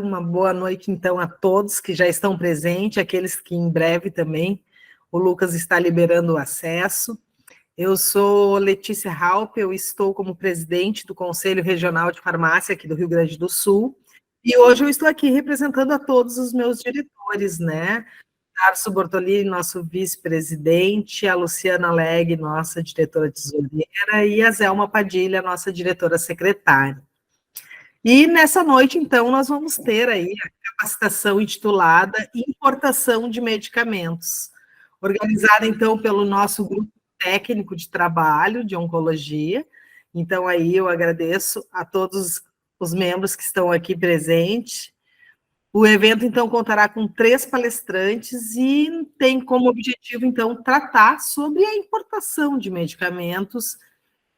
obrigado, uma boa noite, então, a todos que já estão presentes, aqueles que em breve também o Lucas está liberando o acesso. Eu sou Letícia Halpe, eu estou como presidente do Conselho Regional de Farmácia aqui do Rio Grande do Sul, e hoje eu estou aqui representando a todos os meus diretores, né? Tarso Bortolini, nosso vice-presidente, a Luciana Legge, nossa diretora tesoureira, e a Zelma Padilha, nossa diretora secretária. E nessa noite, então, nós vamos ter aí a capacitação intitulada Importação de Medicamentos, organizada, então, pelo nosso grupo técnico de trabalho de oncologia. Então, aí eu agradeço a todos os membros que estão aqui presentes. O evento, então, contará com 3 palestrantes e tem como objetivo, então, tratar sobre a importação de medicamentos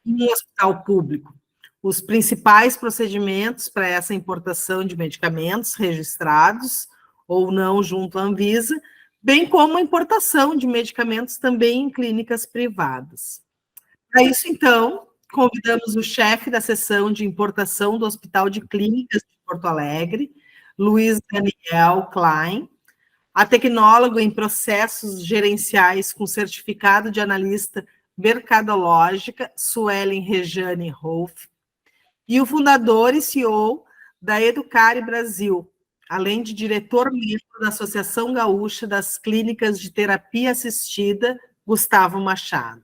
em um hospital público, os principais procedimentos para essa importação de medicamentos registrados ou não junto à Anvisa, bem como a importação de medicamentos também em clínicas privadas. Para isso, então, convidamos o chefe da seção de importação do Hospital de Clínicas de Porto Alegre, Luiz Daniel Klein, a tecnóloga em processos gerenciais com certificado de analista mercadológica, Suelen Rejane Rolf, e o fundador e CEO da Educare Brasil, além de diretor-membro da Associação Gaúcha das Clínicas de Terapia Assistida, Gustavo Machado.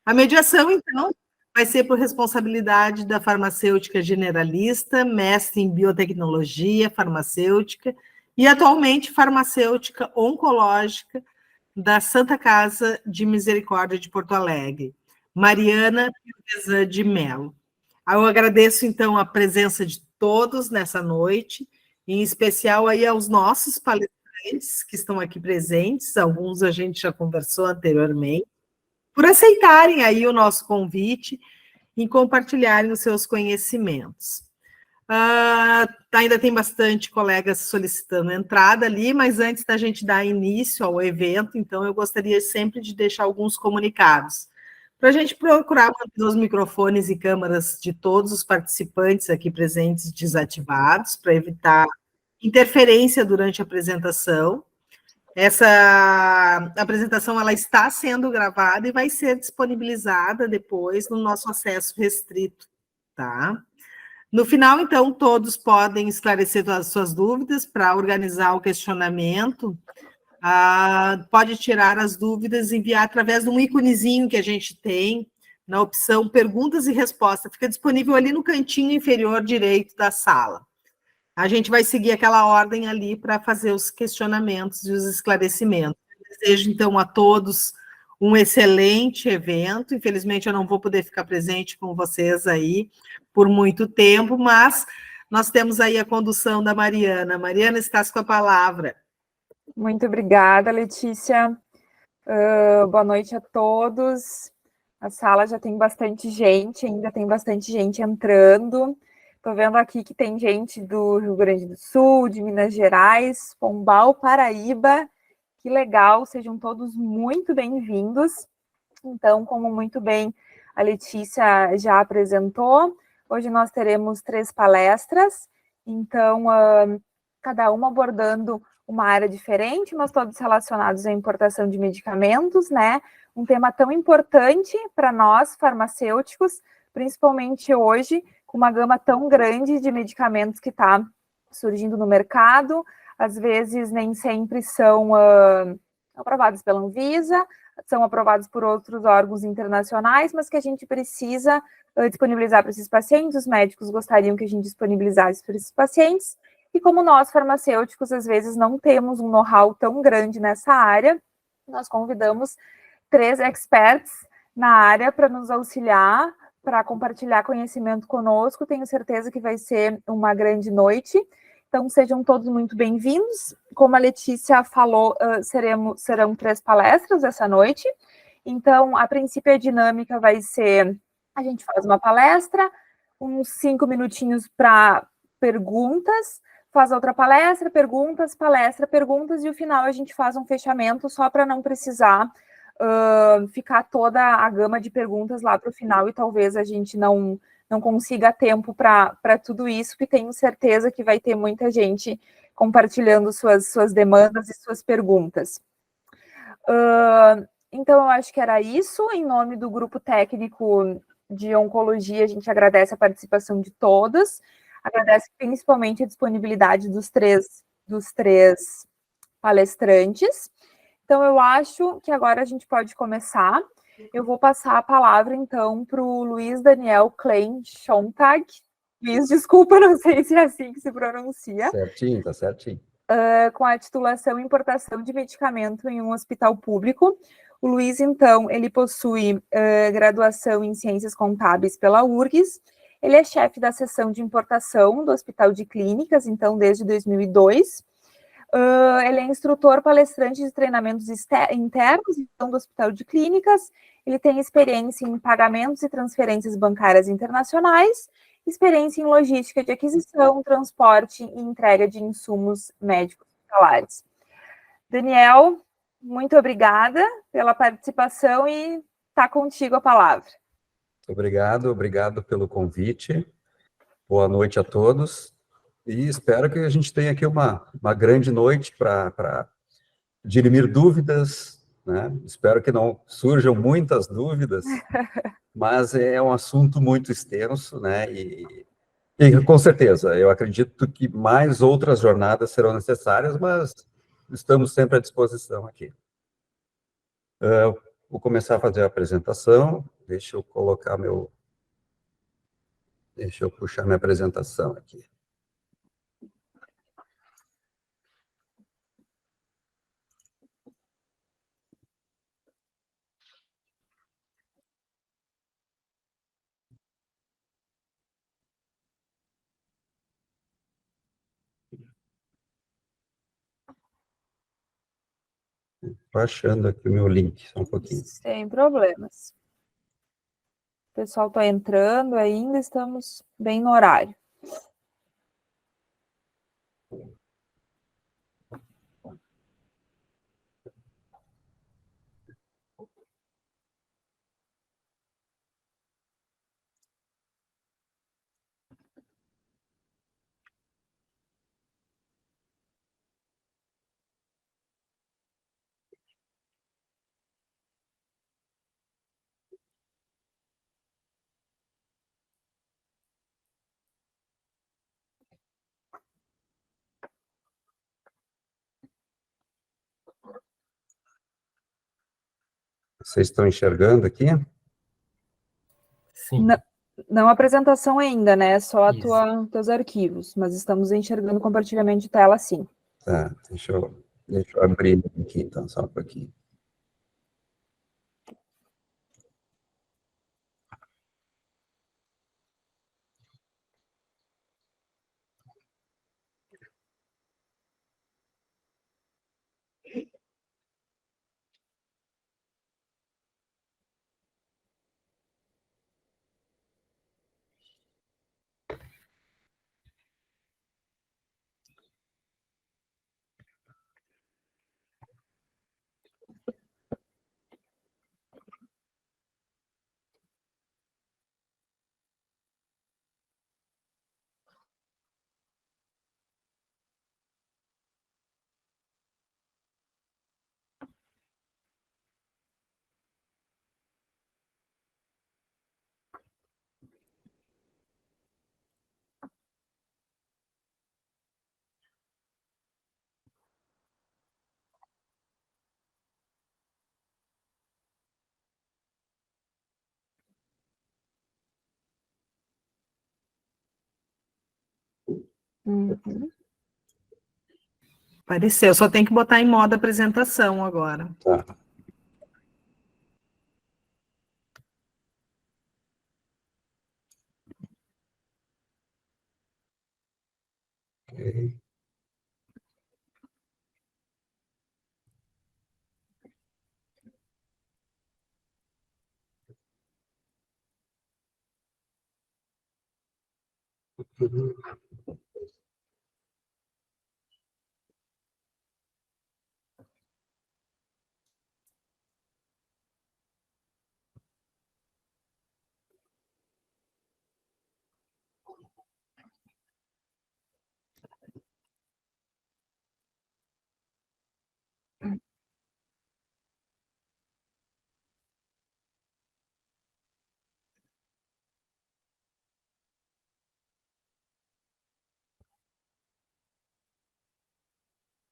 A mediação, então, vai ser por responsabilidade da farmacêutica generalista, mestre em biotecnologia farmacêutica e atualmente farmacêutica oncológica da Santa Casa de Misericórdia de Porto Alegre, Mariana Piovesan de Mello. Eu agradeço, então, a presença de todos nessa noite, em especial aí aos nossos palestrantes que estão aqui presentes, alguns a gente já conversou anteriormente, por aceitarem aí o nosso convite e compartilharem os seus conhecimentos. Ainda tem bastante colegas solicitando entrada ali, mas antes da gente dar início ao evento, então eu gostaria sempre de deixar alguns comunicados, para a gente procurar manter os microfones e câmeras de todos os participantes aqui presentes desativados, para evitar interferência durante a apresentação. Essa apresentação ela está sendo gravada e vai ser disponibilizada depois no nosso acesso restrito, tá? No final, então, todos podem esclarecer as suas dúvidas para organizar o questionamento. Pode tirar as dúvidas e enviar através de um íconezinho que a gente tem na opção Perguntas e Respostas. Fica disponível ali no cantinho inferior direito da sala. A gente vai seguir aquela ordem ali para fazer os questionamentos e os esclarecimentos. Eu desejo, então, a todos um excelente evento. Infelizmente, eu não vou poder ficar presente com vocês aí por muito tempo, mas nós temos aí a condução da Mariana. Mariana, estás com a palavra. Muito obrigada, Letícia. Boa noite a todos. A sala já tem bastante gente, ainda tem bastante gente entrando. Estou vendo aqui que tem gente do Rio Grande do Sul, de Minas Gerais, Pombal, Paraíba. Que legal, sejam todos muito bem-vindos. Então, como muito bem a Letícia já apresentou, hoje nós teremos 3 palestras, então, cada uma abordando uma área diferente, mas todos relacionados à importação de medicamentos, né? Um tema tão importante para nós, farmacêuticos, principalmente hoje, com uma gama tão grande de medicamentos que está surgindo no mercado, às vezes nem sempre são aprovados pela Anvisa, são aprovados por outros órgãos internacionais, mas que a gente precisa disponibilizar para esses pacientes, os médicos gostariam que a gente disponibilizasse para esses pacientes, e como nós, farmacêuticos, às vezes não temos um know-how tão grande nessa área, nós convidamos 3 experts na área para nos auxiliar, para compartilhar conhecimento conosco. Tenho certeza que vai ser uma grande noite. Então, sejam todos muito bem-vindos. Como a Letícia falou, serão 3 palestras essa noite. Então, a princípio, a dinâmica vai ser, a gente faz uma palestra, uns 5 minutinhos para perguntas, faz outra palestra, perguntas, e no final a gente faz um fechamento só para não precisar ficar toda a gama de perguntas lá para o final e talvez a gente não não consiga tempo para tudo isso, e tenho certeza que vai ter muita gente compartilhando suas demandas e suas perguntas. Então, eu acho que era isso. Em nome do grupo técnico de oncologia, a gente agradece a participação de todas, agradece principalmente a disponibilidade dos três palestrantes. Então, eu acho que agora a gente pode começar. Eu vou passar a palavra, então, para o Luiz Daniel Klein Schontag. Luiz, desculpa, não sei se é assim que se pronuncia. Certinho, tá certinho. Com a titulação e importação de medicamento em um hospital público. O Luiz, então, ele possui graduação em Ciências Contábeis pela URGS. Ele é chefe da seção de importação do Hospital de Clínicas, então, desde 2002. Ele é instrutor palestrante de treinamentos internos, então, do Hospital de Clínicas. Ele tem experiência em pagamentos e transferências bancárias internacionais, experiência em logística de aquisição, transporte e entrega de insumos médicos hospitalares. Daniel, muito obrigada pela participação e está contigo a palavra. Obrigado pelo convite. Boa noite a todos. E espero que a gente tenha aqui uma grande noite para dirimir dúvidas, né? Espero que não surjam muitas dúvidas, mas é um assunto muito extenso, né? E com certeza, eu acredito que mais outras jornadas serão necessárias, mas estamos sempre à disposição aqui. Vou começar a fazer a apresentação. Deixa eu puxar minha apresentação aqui. Estou achando aqui o meu link, só um pouquinho. Sem problemas. O pessoal está entrando ainda, estamos bem no horário. Vocês estão enxergando aqui? Sim. Não a apresentação ainda, né? Só teus arquivos, mas estamos enxergando o compartilhamento de tela, sim. Tá, deixa eu abrir aqui, então, só um pouquinho. Uhum. Apareceu, só tem que botar em modo apresentação agora. Tá. Ok.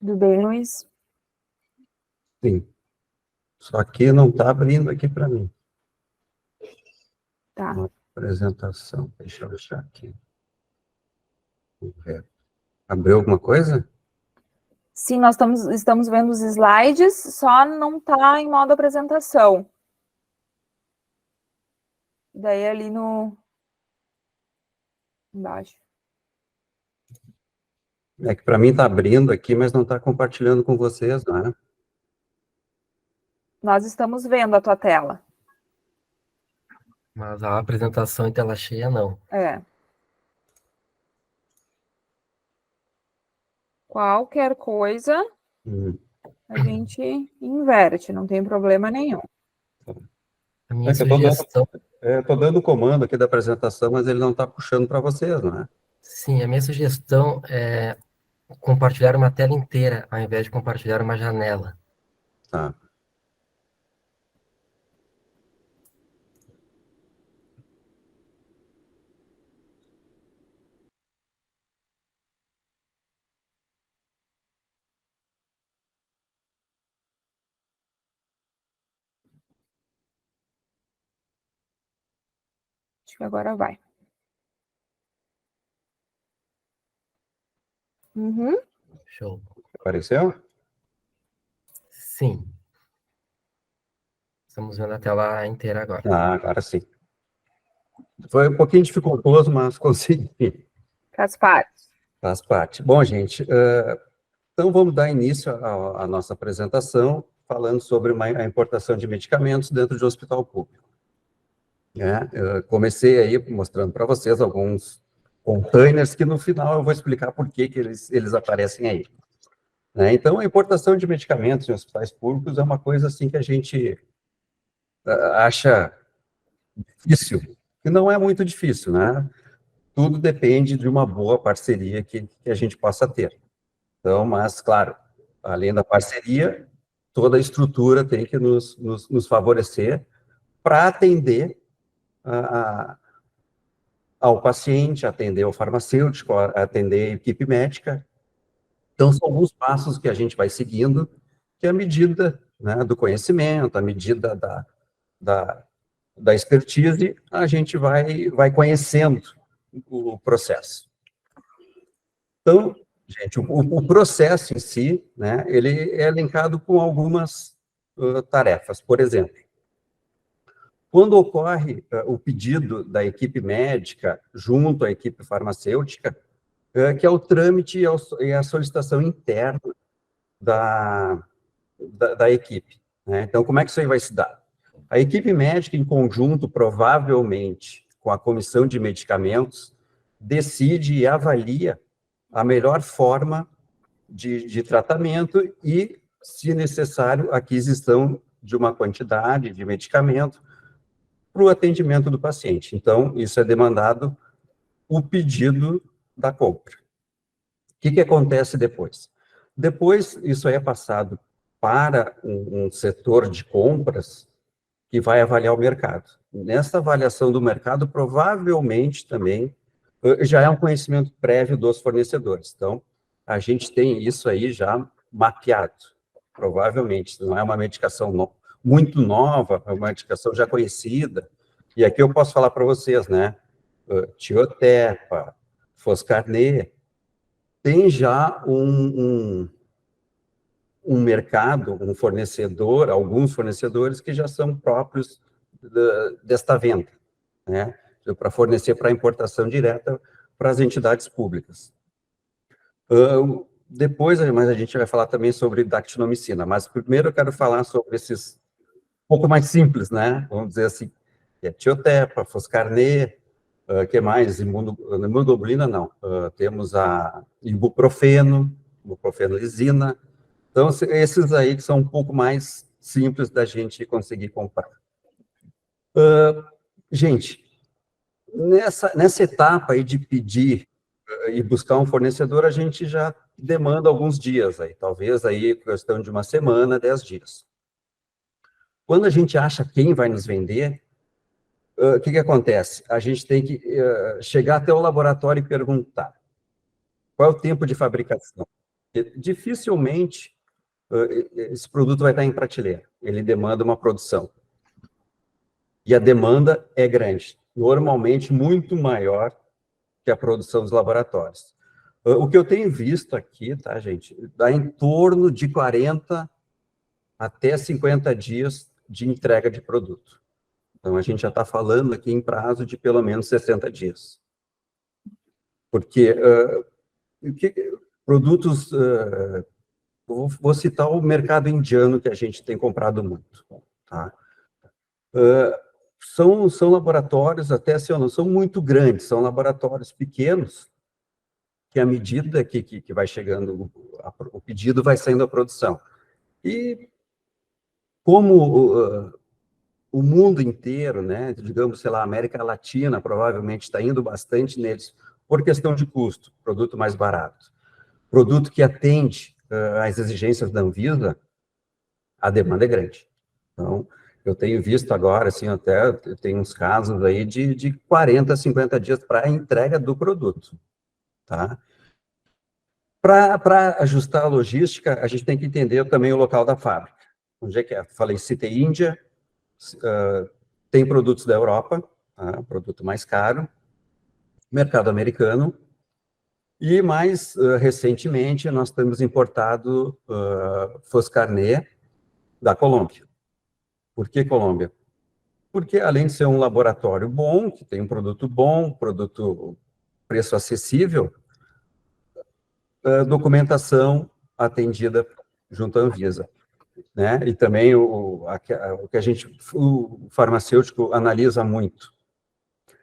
Tudo bem, Luiz? Sim. Só que não está abrindo aqui para mim. Tá. Uma apresentação. Deixa eu achar aqui. Vamos ver. Abriu alguma coisa? Sim, nós estamos vendo os slides, só não está em modo apresentação. Daí ali no... embaixo. É que para mim está abrindo aqui, mas não está compartilhando com vocês, né? Nós estamos vendo a tua tela. Mas a apresentação em tela cheia, não. É. Qualquer coisa, a gente inverte, não tem problema nenhum. A minha É que eu tô dando- sugestão, Estou dando o comando aqui da apresentação, mas ele não está puxando para vocês, né? sim, a minha sugestão é compartilhar uma tela inteira, ao invés de compartilhar uma janela. Tá. Acho que agora vai. Uhum. Show. Apareceu? Sim. Estamos vendo a tela inteira agora. Ah, agora sim. Foi um pouquinho dificultoso, mas consegui. Faz parte. Faz parte. Bom, gente, então vamos dar início à nossa apresentação, falando sobre a importação de medicamentos dentro de um hospital público. Eu comecei aí mostrando para vocês alguns containers que no final eu vou explicar por que eles aparecem aí. Então, a importação de medicamentos em hospitais públicos é uma coisa assim que a gente acha difícil, que não é muito difícil, né? Tudo depende de uma boa parceria que a gente possa ter. Então, mas, claro, além da parceria, toda a estrutura tem que nos favorecer para atender ao paciente, atender ao farmacêutico, atender a equipe médica. Então, são alguns passos que a gente vai seguindo, que é a medida, né, do conhecimento, a medida da expertise, a gente vai conhecendo o processo. Então, gente, o processo em si, né, ele é elencado com algumas tarefas. Por exemplo, quando ocorre o pedido da equipe médica junto à equipe farmacêutica, que é o trâmite e a solicitação interna da equipe, né? Então, como é que isso aí vai se dar? A equipe médica, em conjunto, provavelmente, com a comissão de medicamentos, decide e avalia a melhor forma de tratamento e, se necessário, a aquisição de uma quantidade de medicamento para o atendimento do paciente. Então, isso é demandado o pedido da compra. O que acontece depois? Depois, isso aí é passado para um setor de compras que vai avaliar o mercado. Nessa avaliação do mercado, provavelmente também já é um conhecimento prévio dos fornecedores. Então, a gente tem isso aí já mapeado, provavelmente. Não é uma medicação muito nova, é uma medicação já conhecida. E aqui eu posso falar para vocês, né? Tiotepa, Foscarnet, tem já um mercado, um fornecedor, alguns fornecedores que já são próprios desta venda, né? Para fornecer para importação direta para as entidades públicas. Depois, mas a gente vai falar também sobre dactinomicina, mas primeiro eu quero falar sobre esses um pouco mais simples, né? Vamos dizer assim, Tiotepa, Foscarnet, que mais? Imunoglobulina, não. Temos a ibuprofeno lisina. Então, esses aí que são um pouco mais simples da gente conseguir comprar. Gente, nessa etapa aí de pedir e buscar um fornecedor, a gente já demanda alguns dias aí, talvez aí questão de uma semana, 10 dias. Quando a gente acha quem vai nos vender, o que acontece? A gente tem que chegar até o laboratório e perguntar qual é o tempo de fabricação, Dificilmente esse produto vai estar em prateleira. Ele demanda uma produção. E a demanda é grande, normalmente muito maior que a produção dos laboratórios. O que eu tenho visto aqui, tá, gente, dá em torno de 40 até 50 dias de entrega de produto. Então, a gente já está falando aqui em prazo de pelo menos 60 dias. Porque produtos... vou citar o mercado indiano, que a gente tem comprado muito. Tá? São laboratórios, até assim, não são muito grandes, são laboratórios pequenos, que à medida que vai chegando o pedido, vai saindo a produção. E como o mundo inteiro, né, digamos, sei lá, a América Latina provavelmente está indo bastante neles por questão de custo, produto mais barato, produto que atende às exigências da Anvisa, a demanda é grande. Então, eu tenho visto agora, assim, até tem uns casos aí de 40, 50 dias para a entrega do produto, tá? Para ajustar a logística, a gente tem que entender também o local da fábrica. Onde é que é? Falei, citei Índia, tem produtos da Europa, tá? Produto mais caro, mercado americano, e mais recentemente nós temos importado Foscarnet da Colômbia. Por que Colômbia? Porque além de ser um laboratório bom, que tem um produto bom, produto preço acessível, documentação atendida junto à Anvisa, né? E também o farmacêutico analisa muito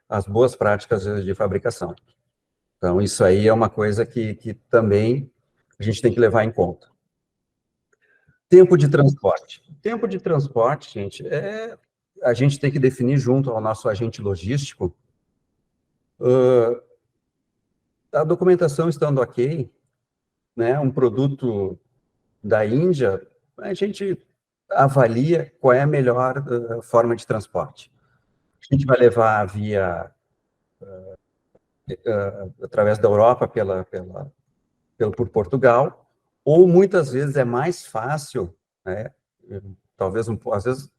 as boas práticas de fabricação. Então, isso aí é uma coisa que também a gente tem que levar em conta. Tempo de transporte. Tempo de transporte, gente, a gente tem que definir junto ao nosso agente logístico, a documentação estando ok, né, um produto da Índia, a gente avalia qual é a melhor forma de transporte. A gente vai levar via através da Europa por Portugal, ou muitas vezes é mais fácil, né, talvez às vezes o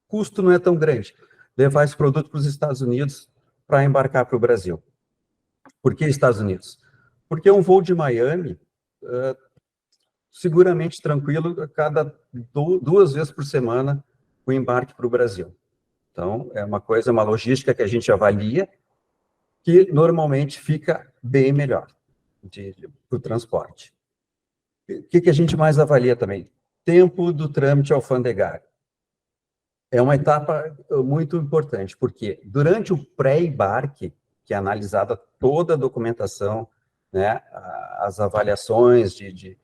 custo não é tão grande, levar esse produto para os Estados Unidos para embarcar para o Brasil. Por que Estados Unidos? Porque um voo de Miami, seguramente tranquilo, a cada 2 vezes por semana, o embarque para o Brasil. Então, é uma logística que a gente avalia, que normalmente fica bem melhor para o transporte. O que a gente mais avalia também? Tempo do trâmite alfandegário. É uma etapa muito importante, porque durante o pré-embarque, que é analisada toda a documentação, né, as avaliações de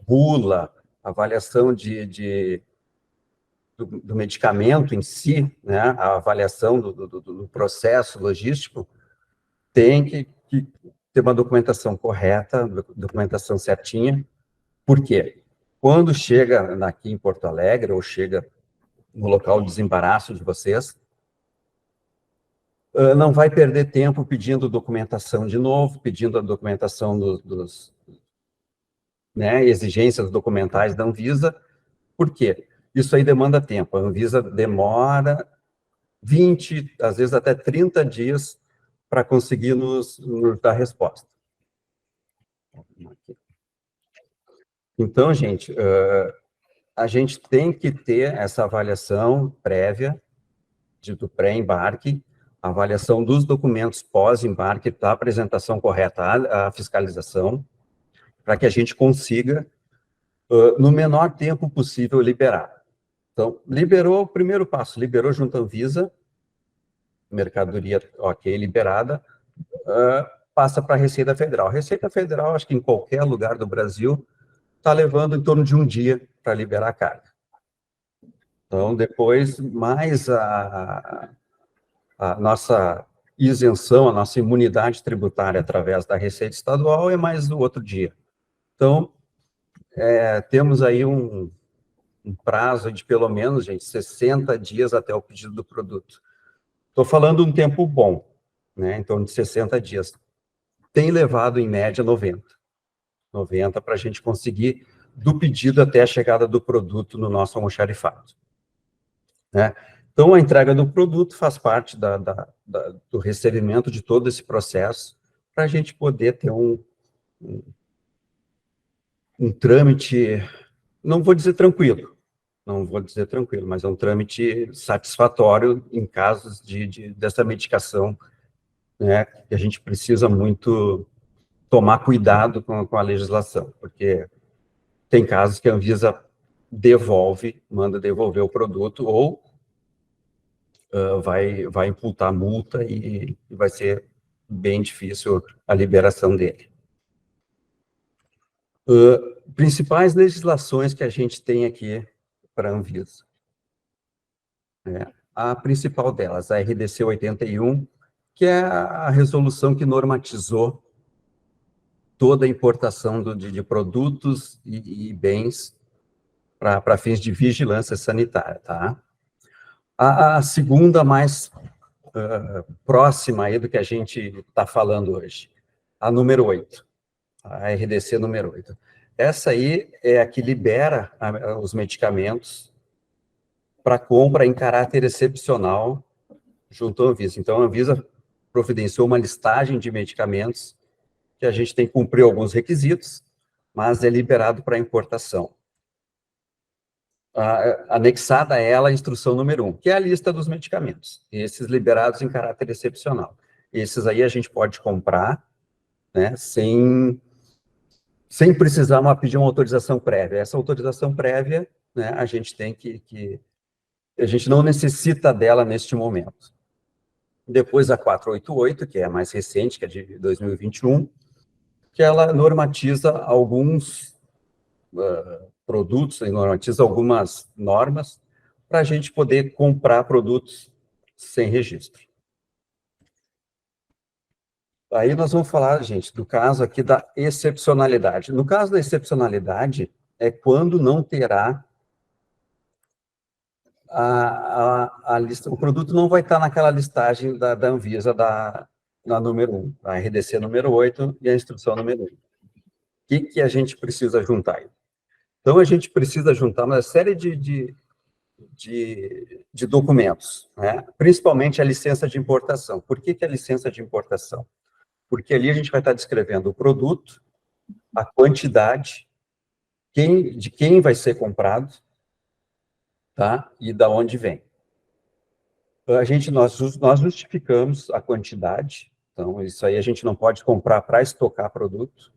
bula, avaliação do medicamento em si, né, a avaliação do processo logístico, tem que ter uma documentação correta, documentação certinha. Por quê? Quando chega aqui em Porto Alegre, ou chega no local de desembaraço de vocês, não vai perder tempo pedindo documentação de novo, pedindo a documentação dos né, exigências documentais da Anvisa. Por quê? Isso aí demanda tempo. A Anvisa demora 20, às vezes até 30 dias para conseguir nos dar resposta. Então, gente, a gente tem que ter essa avaliação prévia do pré-embarque, avaliação dos documentos pós-embarque, da apresentação correta à fiscalização, para que a gente consiga, no menor tempo possível, liberar. Então, liberou o primeiro passo, liberou junto à Anvisa, mercadoria ok, liberada, passa para a Receita Federal. A Receita Federal, acho que em qualquer lugar do Brasil, está levando em torno de 1 dia para liberar a carga. Então, depois, mais a nossa isenção, a nossa imunidade tributária através da Receita Estadual é mais do outro dia. Então, temos aí um prazo de pelo menos, gente, 60 dias até o pedido do produto. Estou falando um tempo bom, né, em torno de 60 dias. Tem levado, em média, 90 90, para a gente conseguir do pedido até a chegada do produto no nosso almoxarifado, né? Então, a entrega do produto faz parte do recebimento de todo esse processo, para a gente poder ter um trâmite, não vou dizer tranquilo, mas é um trâmite satisfatório em casos dessa medicação, né, que a gente precisa muito tomar cuidado com a legislação, porque tem casos que a Anvisa manda devolver o produto, ou vai imputar multa e vai ser bem difícil a liberação dele. Principais legislações que a gente tem aqui para a Anvisa. A principal delas, a RDC 81, que é a resolução que normatizou toda a importação de produtos e bens para fins de vigilância sanitária, tá? A segunda mais próxima aí do que a gente está falando hoje, a número 8, a RDC número 8. Essa aí é a que libera os medicamentos para compra em caráter excepcional junto à Anvisa. Então, a Anvisa providenciou uma listagem de medicamentos que a gente tem que cumprir alguns requisitos, mas é liberado para importação. Anexada a ela a instrução número 1, que é a lista dos medicamentos, esses liberados em caráter excepcional. Esses aí a gente pode comprar, né, sem precisar pedir uma autorização prévia. Essa autorização prévia, né, a gente tem a gente não necessita dela neste momento. Depois a 488, que é a mais recente, que é de 2021, que ela normatiza alguns produtos, normatiza algumas normas para a gente poder comprar produtos sem registro. Aí nós vamos falar, gente, do caso aqui da excepcionalidade. No caso da excepcionalidade, é quando não terá a lista, o produto não vai estar naquela listagem da Anvisa, na número 1, a RDC número 8 e a instrução número 1. O que a gente precisa juntar aí? Então, a gente precisa juntar uma série de documentos, né? Principalmente a licença de importação. Por que a licença de importação? Porque ali a gente vai estar descrevendo o produto, a quantidade, de quem vai ser comprado, tá? E da onde vem. Nós justificamos a quantidade, então isso aí a gente não pode comprar para estocar produto,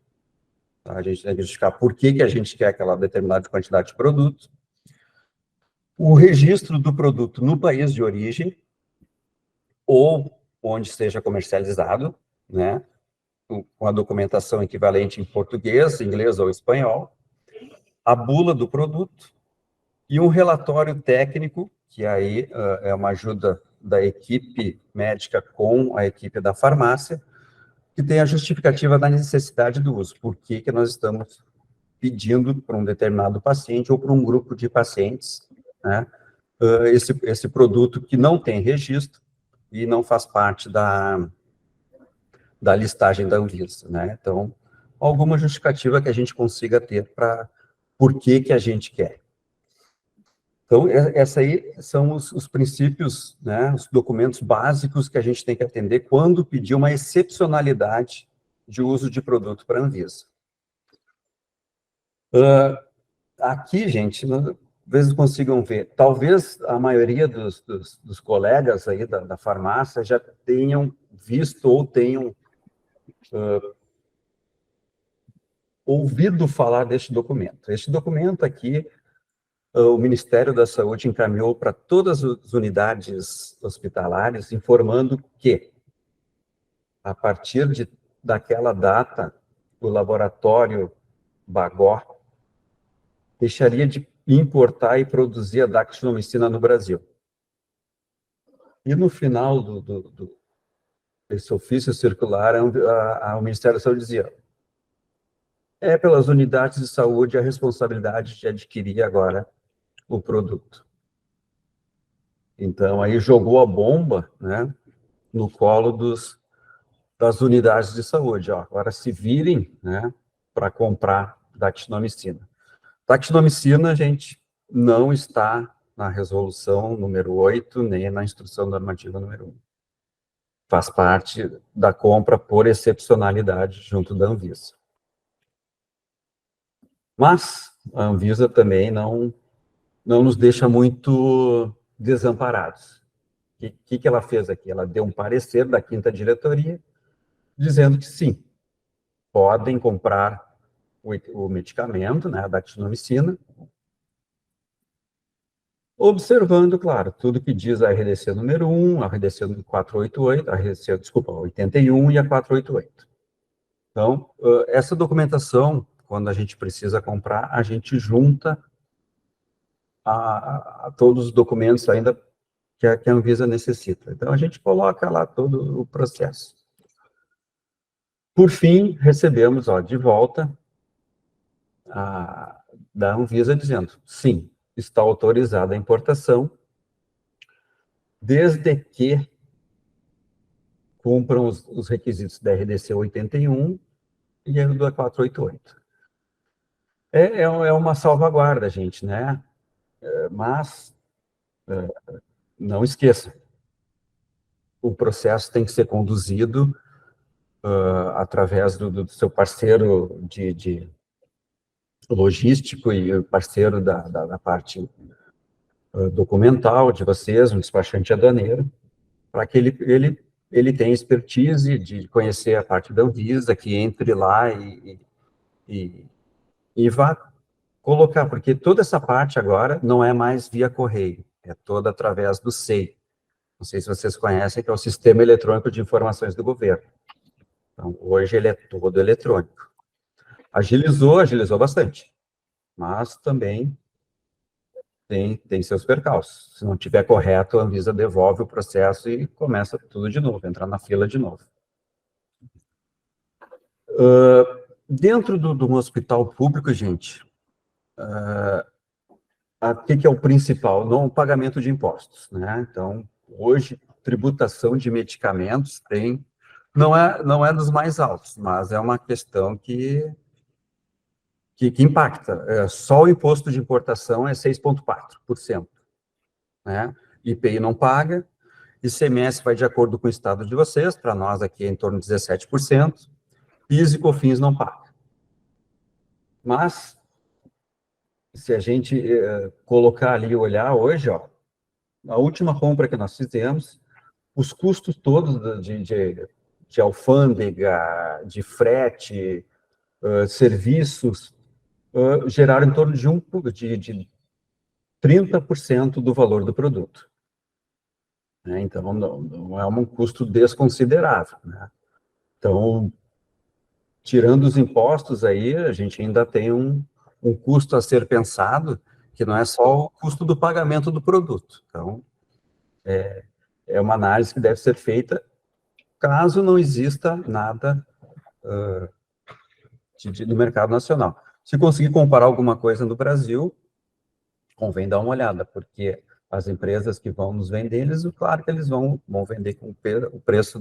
tá? A gente tem que justificar por que a gente quer aquela determinada quantidade de produto. O registro do produto no país de origem, ou onde seja comercializado, né? Com a documentação equivalente em português, inglês ou espanhol, a bula do produto e um relatório técnico, que aí é uma ajuda da equipe médica com a equipe da farmácia, que tem a justificativa da necessidade do uso. Por que nós estamos pedindo para um determinado paciente ou para um grupo de pacientes, né, esse produto que não tem registro e não faz parte da listagem da Anvisa, né? Então, alguma justificativa que a gente consiga ter para por que a gente quer. Então, essa aí são os princípios, né, os documentos básicos que a gente tem que atender quando pedir uma excepcionalidade de uso de produto para a Anvisa. Aqui, gente, talvez consigam ver, talvez a maioria dos colegas aí da farmácia já tenham visto ou tenham ouvido falar deste documento. Este documento aqui, o Ministério da Saúde encaminhou para todas as unidades hospitalares, informando que, a partir daquela data, o laboratório Bagó deixaria de importar e produzir a dactilomicina no Brasil. E no final desse ofício circular, o Ministério da Saúde dizia: é pelas unidades de saúde a responsabilidade de adquirir agora o produto. Então, aí jogou a bomba, né, no colo das unidades de saúde. Ó, agora se virem, né, para comprar dactinomicina. Dactinomicina, gente, não está na resolução número 8, nem na instrução normativa número 1. Faz parte da compra por excepcionalidade junto da Anvisa. Mas a Anvisa também não nos deixa muito desamparados. O que ela fez aqui? Ela deu um parecer da 5ª diretoria, dizendo que sim, podem comprar o medicamento, né, a dactinomicina, observando, claro, tudo que diz a RDC número 1, a RDC 488, a RDC, desculpa, a 81 e a 488. Então, essa documentação, quando a gente precisa comprar, a gente junta a todos os documentos ainda que a Anvisa necessita. Então, a gente coloca lá todo o processo. Por fim, recebemos de volta da Anvisa dizendo, sim, está autorizada a importação, desde que cumpram os requisitos da RDC 81 e da 488. É uma salvaguarda, gente, né? Mas não esqueça, o processo tem que ser conduzido através do seu parceiro de logístico e parceiro da parte documental de vocês, um despachante aduaneiro, para que ele tenha expertise de conhecer a parte da Anvisa, que entre lá e vá colocar, porque toda essa parte agora não é mais via correio, é toda através do SEI. Não sei se vocês conhecem, que é o Sistema Eletrônico de Informações do Governo. Então, hoje ele é todo eletrônico. Agilizou bastante, mas também tem seus percalços. Se não tiver correto, a Anvisa devolve o processo e começa tudo de novo, entrar na fila de novo. Dentro de um hospital público, gente, o que é o principal? Não o pagamento de impostos, né? Então, hoje, tributação de medicamentos não é dos mais altos, mas é uma questão que impacta. Só o imposto de importação é 6,4%, né? IPI não paga, ICMS vai de acordo com o estado de vocês, para nós aqui é em torno de 17%, PIS e COFINS não paga. Mas, se a gente colocar ali e olhar hoje, a última compra que nós fizemos, os custos todos de alfândega, de frete, serviços, geraram em torno de 30% do valor do produto. Então, não é um custo desconsiderável, né? Então, tirando os impostos aí, a gente ainda tem um custo a ser pensado, que não é só o custo do pagamento do produto. Então, é uma análise que deve ser feita caso não exista nada no mercado nacional. Se conseguir comparar alguma coisa no Brasil, convém dar uma olhada, porque as empresas que vão nos vender, claro que eles vão vender com o preço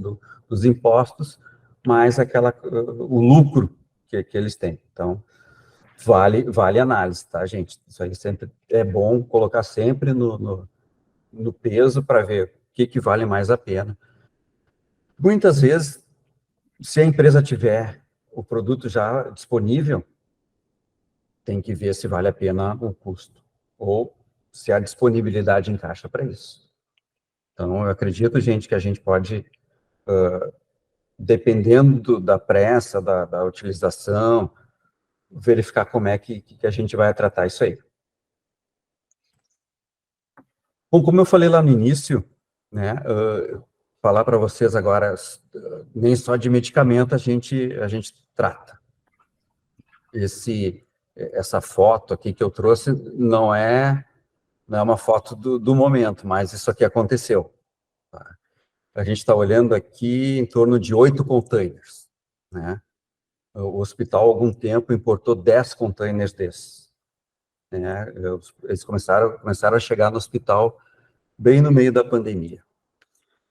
dos impostos, mais o lucro que eles têm. Então, vale análise, tá, gente? Isso aí sempre é bom colocar sempre no peso para ver o que vale mais a pena. Muitas vezes, se a empresa tiver o produto já disponível, tem que ver se vale a pena o custo, ou se a disponibilidade encaixa para isso. Então, eu acredito, gente, que a gente pode, dependendo da pressa, da utilização, verificar como é que a gente vai tratar isso aí. Bom, como eu falei lá no início, né, falar para vocês agora, nem só de medicamento a gente trata. Essa foto aqui que eu trouxe não é uma foto do momento, mas isso aqui aconteceu. Tá? A gente está olhando aqui em torno de 8 containers, né? O hospital, há algum tempo, importou 10 containers desses. Né? Eles começaram a chegar no hospital bem no meio da pandemia.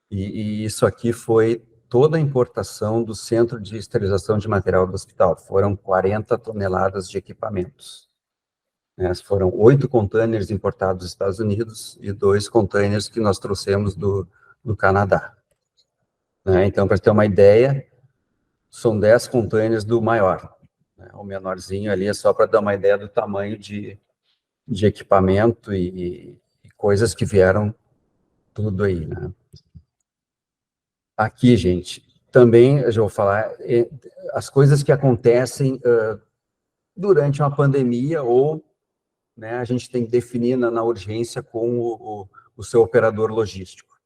E isso aqui foi toda a importação do Centro de Esterilização de Material do Hospital. Foram 40 toneladas de equipamentos. Foram 8 containers importados dos Estados Unidos e 2 containers que nós trouxemos do Canadá. Então, para ter uma ideia, são 10 containers do maior. O menorzinho ali é só para dar uma ideia do tamanho de equipamento e coisas que vieram tudo aí, né? Aqui, gente, também, eu já vou falar, as coisas que acontecem durante uma pandemia ou, né, a gente tem que definir na urgência com o seu operador logístico.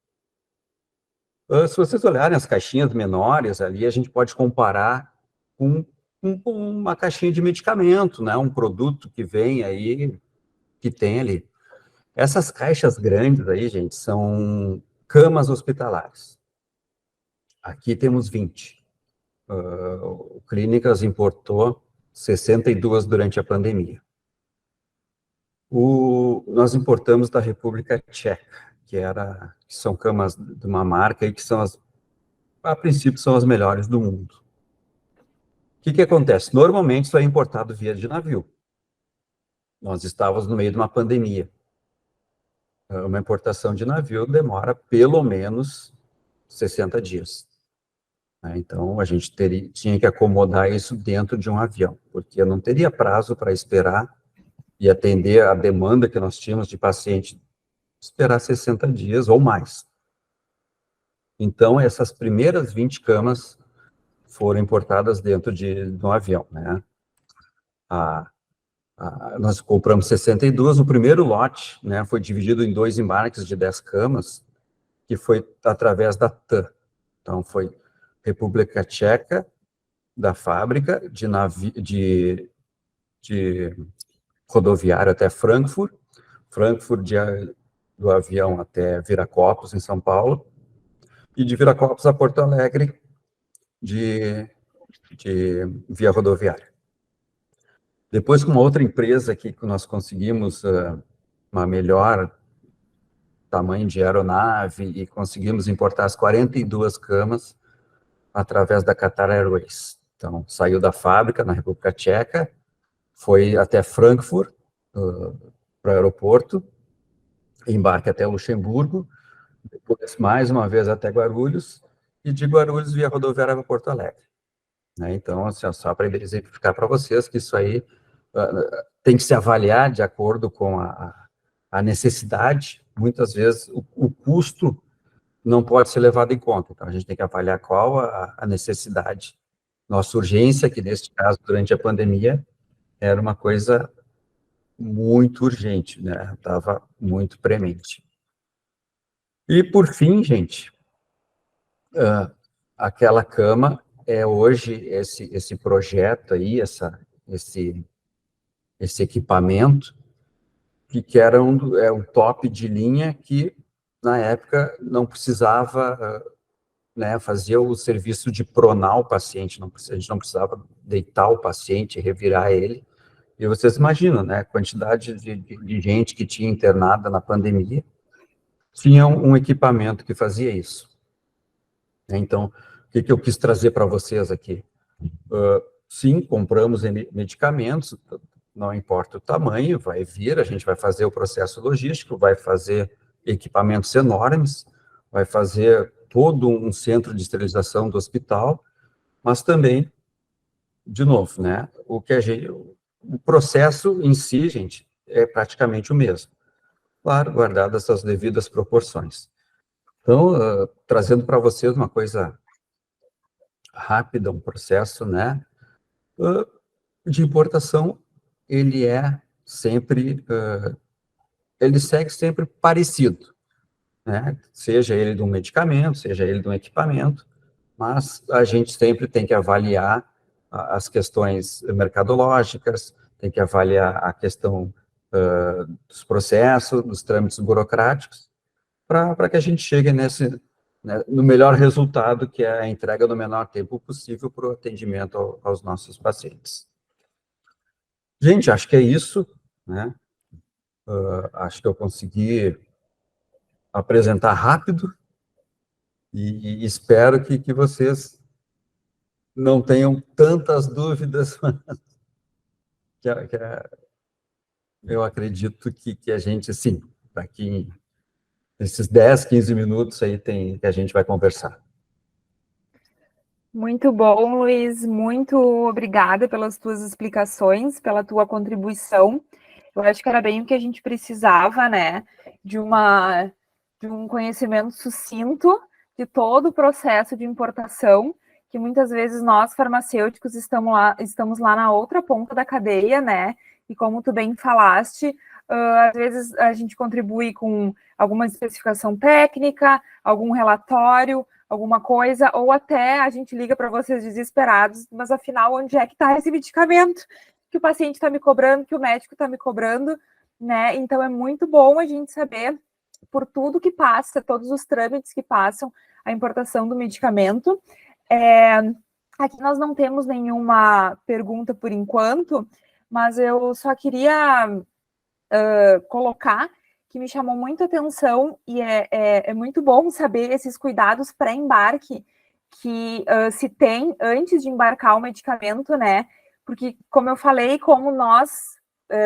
Se vocês olharem as caixinhas menores ali, a gente pode comparar com uma caixinha de medicamento, né, um produto que vem aí, que tem ali. Essas caixas grandes aí, gente, são camas hospitalares. Aqui temos 20. O Clínicas importou 62 durante a pandemia. Nós importamos da República Tcheca, que são camas de uma marca aí que a princípio, são as melhores do mundo. O que acontece? Normalmente isso é importado via de navio. Nós estávamos no meio de uma pandemia. Uma importação de navio demora pelo menos 60 dias. Então, a gente tinha que acomodar isso dentro de um avião, porque eu não teria prazo para esperar e atender a demanda que nós tínhamos de paciente, esperar 60 dias ou mais. Então, essas primeiras 20 camas foram importadas dentro de um avião, né? Nós compramos 62, o primeiro lote, né, foi dividido em 2 embarques de 10 camas, que foi através da TAM. Então, foi República Tcheca, da fábrica, de rodoviário até Frankfurt, do avião até Viracopos, em São Paulo, e de Viracopos a Porto Alegre, de via rodoviária. Depois, com uma outra empresa aqui, que nós conseguimos uma melhor tamanho de aeronave e conseguimos importar as 42 camas através da Qatar Airways. Então, saiu da fábrica na República Tcheca, foi até Frankfurt, para o aeroporto, embarque até Luxemburgo, depois mais uma vez até Guarulhos, e de Guarulhos via rodoviária para Porto Alegre. Então, assim, só para exemplificar para vocês que isso aí tem que se avaliar de acordo com a necessidade. Muitas vezes o custo não pode ser levado em conta, então a gente tem que avaliar qual a necessidade. Nossa urgência, que neste caso, durante a pandemia, era uma coisa muito urgente, né? Estava muito premente. E, por fim, gente, aquela cama é hoje esse projeto aí, esse equipamento, que era um top de linha que, na época, não precisava, né, fazer o serviço de pronar o paciente, a gente não precisava deitar o paciente, revirar ele. E vocês imaginam, né, a quantidade de gente que tinha internada na pandemia, tinha um equipamento que fazia isso. Então, o que eu quis trazer para vocês aqui? Sim, compramos medicamentos, não importa o tamanho, vai vir, a gente vai fazer o processo logístico, vai fazer equipamentos enormes, vai fazer todo um centro de esterilização do hospital, mas também, de novo, né, o processo em si, gente, é praticamente o mesmo. Claro, guardadas as devidas proporções. Então, trazendo para vocês uma coisa rápida, um processo, né, de importação, ele segue sempre parecido, né, seja ele de um medicamento, seja ele de um equipamento, mas a gente sempre tem que avaliar as questões mercadológicas, tem que avaliar a questão dos processos, dos trâmites burocráticos, para que a gente chegue né, no melhor resultado, que é a entrega no menor tempo possível para o atendimento aos nossos pacientes. Gente, acho que é isso, né? Acho que eu consegui apresentar rápido, E espero que vocês não tenham tantas dúvidas, eu acredito que a gente, sim, daqui esses 10, 15 minutos aí que a gente vai conversar. Muito bom, Luiz. Muito obrigada pelas tuas explicações, pela tua contribuição. Eu acho que era bem o que a gente precisava, né? De um conhecimento sucinto de todo o processo de importação, que muitas vezes nós, farmacêuticos, estamos lá na outra ponta da cadeia, né? E como tu bem falaste, às vezes a gente contribui com alguma especificação técnica, algum relatório, alguma coisa, ou até a gente liga para vocês desesperados, mas afinal, onde é que está esse medicamento que o paciente está me cobrando, que o médico está me cobrando, né? Então é muito bom a gente saber por tudo que passa, todos os trâmites que passam a importação do medicamento. Aqui nós não temos nenhuma pergunta por enquanto, mas eu só queria colocar que me chamou muito a atenção e é muito bom saber esses cuidados pré-embarque que se tem antes de embarcar o medicamento, né? Porque, como eu falei, como nós,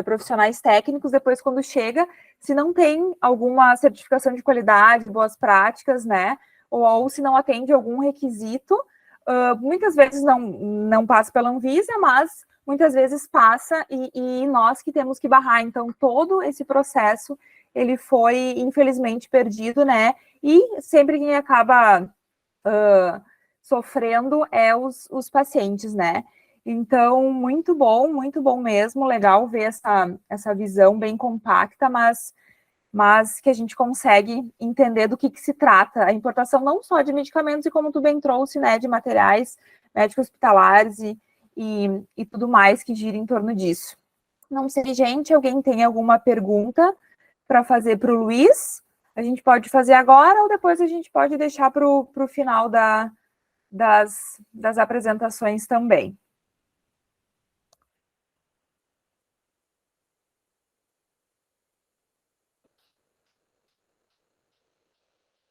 profissionais técnicos, depois quando chega, se não tem alguma certificação de qualidade, boas práticas, né? Ou se não atende algum requisito, muitas vezes não passa pela Anvisa, mas muitas vezes passa e nós que temos que barrar. Então, todo esse processo, ele foi, infelizmente, perdido, né? E sempre quem acaba sofrendo é os pacientes, né? Então, muito bom mesmo, legal ver essa visão bem compacta, mas que a gente consegue entender do que se trata a importação não só de medicamentos, e como tu bem trouxe, né, de materiais médicos hospitalares e tudo mais que gira em torno disso. Não sei, gente, alguém tem alguma pergunta para fazer para o Luiz? A gente pode fazer agora ou depois a gente pode deixar para o final das apresentações também.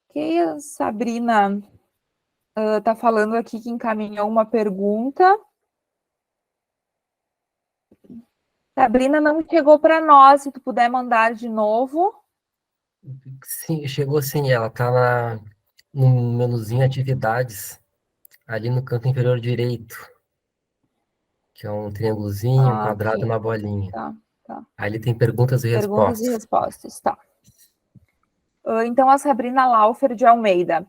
Ok, a Sabrina está falando aqui que encaminhou uma pergunta. Sabrina, não chegou para nós, se tu puder mandar de novo. Sim, chegou sim, ela está no menuzinho atividades, ali no canto inferior direito, que é um triângulozinho, um quadrado, Ok. uma bolinha. Tá. Ali tem perguntas e Perguntas e respostas. respostas, tá. Então, a Sabrina Laufer de Almeida.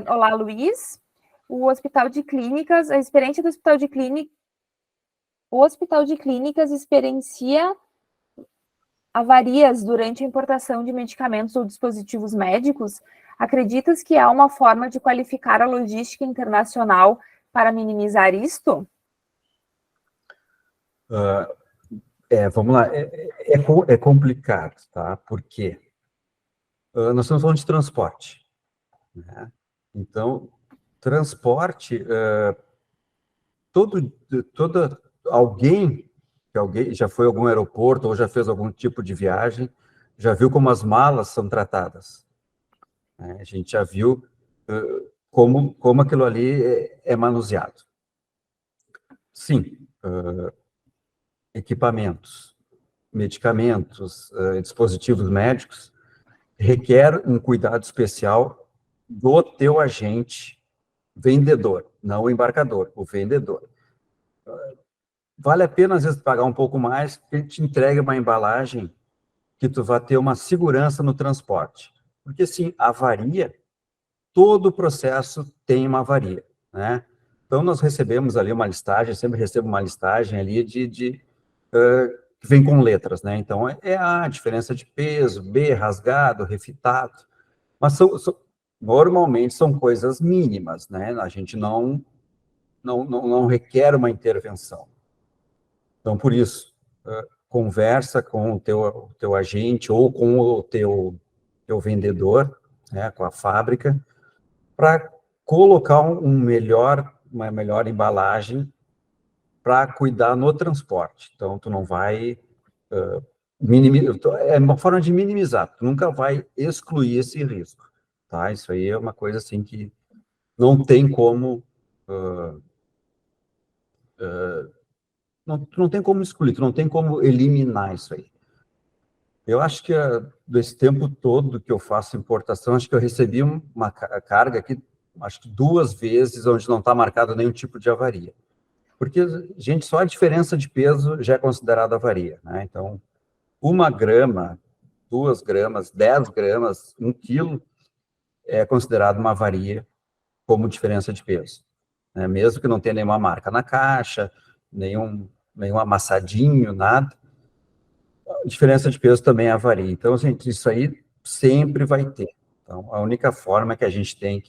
Olá, Luiz. O Hospital de Clínicas, a experiência do Hospital de Clínicas, o Hospital de Clínicas experiencia avarias durante a importação de medicamentos ou dispositivos médicos? Acreditas que há uma forma de qualificar a logística internacional para minimizar isto? Vamos lá. É complicado, tá? Por quê? Nós estamos falando de transporte, né? Então, transporte, alguém já foi a algum aeroporto ou já fez algum tipo de viagem, já viu como as malas são tratadas, né? A gente já viu como aquilo ali é manuseado. Sim, equipamentos, medicamentos, dispositivos médicos, requer um cuidado especial do teu agente vendedor, não o embarcador, o vendedor. Vale a pena, às vezes, pagar um pouco mais, porque ele te entrega uma embalagem que tu vai ter uma segurança no transporte. Porque, sim, avaria, todo o processo tem uma avaria, né? Então, nós recebemos ali uma listagem, sempre recebo uma listagem ali que vem com letras, né? Então, é A, diferença de peso, B, rasgado, refitado. Mas normalmente são coisas mínimas, né? A gente não requer uma intervenção. Então, por isso, conversa com o teu agente ou com o teu vendedor, né, com a fábrica, para colocar uma melhor embalagem para cuidar no transporte. Então, tu não vai minimizar, é uma forma de minimizar, tu nunca vai excluir esse risco, tá? Isso aí é uma coisa assim que não tem como não tem como excluir, tu não tem como eliminar isso aí. Eu acho que desse tempo todo que eu faço importação, acho que eu recebi uma carga aqui, acho que 2 vezes, onde não está marcado nenhum tipo de avaria. Porque, gente, só a diferença de peso já é considerada avaria, né? Então, 1 grama, 2 gramas, 10 gramas, 1 quilo é considerado uma avaria como diferença de peso, né? Mesmo que não tenha nenhuma marca na caixa, nenhum amassadinho, nada, a diferença de peso também é avaria. Então, gente, isso aí sempre vai ter. Então, a única forma que a gente tem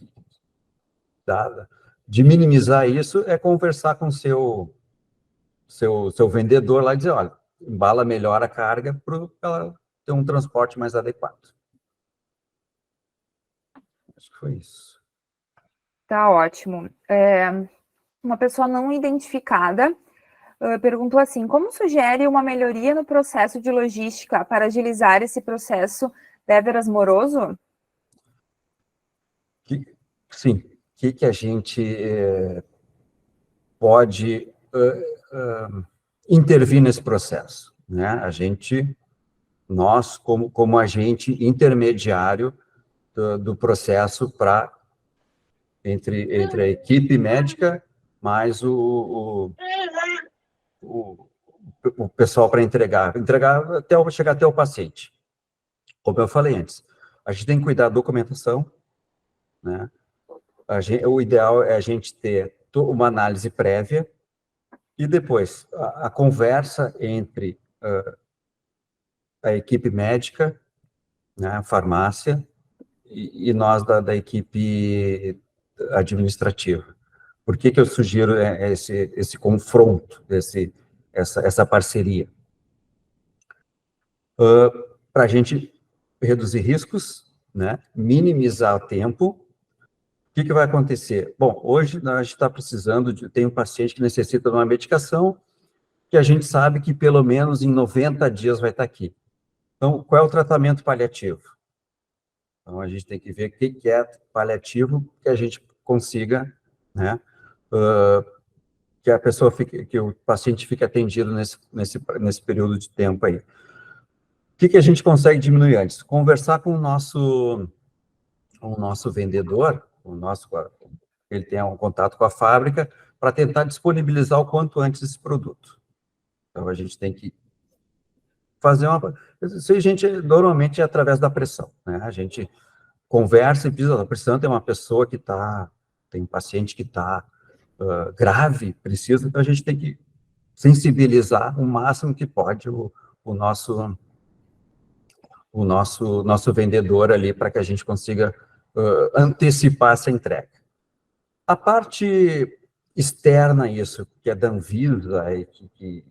de minimizar isso é conversar com o seu vendedor lá e dizer, olha, embala melhor a carga para ela ter um transporte mais adequado. Acho que foi isso. Tá ótimo. Uma pessoa não identificada perguntou assim, como sugere uma melhoria no processo de logística para agilizar esse processo deveras moroso? Sim. O que a gente pode intervir nesse processo, né? Nós, como agente intermediário do processo entre a equipe médica mais o pessoal para entregar chegar até o paciente. Como eu falei antes, a gente tem que cuidar da documentação, né? O ideal é a gente ter uma análise prévia e depois a conversa entre a equipe médica, né, a farmácia, e nós da equipe administrativa. Por que eu sugiro esse confronto, essa parceria? Para a gente reduzir riscos, né, minimizar o tempo. O que vai acontecer? Bom, hoje a gente está precisando tem um paciente que necessita de uma medicação que a gente sabe que pelo menos em 90 dias vai estar aqui. Então, qual é o tratamento paliativo? Então, a gente tem que ver o que é paliativo que a gente consiga, né, que a pessoa que o paciente fique atendido nesse período de tempo aí. O que a gente consegue diminuir antes? Conversar com o nosso vendedor, ele tem um contato com a fábrica, para tentar disponibilizar o quanto antes esse produto. Então, a gente tem que fazer isso a gente, normalmente, é através da pressão, né? A gente conversa e precisa, precisando ter uma pessoa tem um paciente que está grave, precisa, então a gente tem que sensibilizar o máximo que pode o nosso vendedor ali, para que a gente consiga antecipar essa entrega. A parte externa a isso, que é da Anvisa, que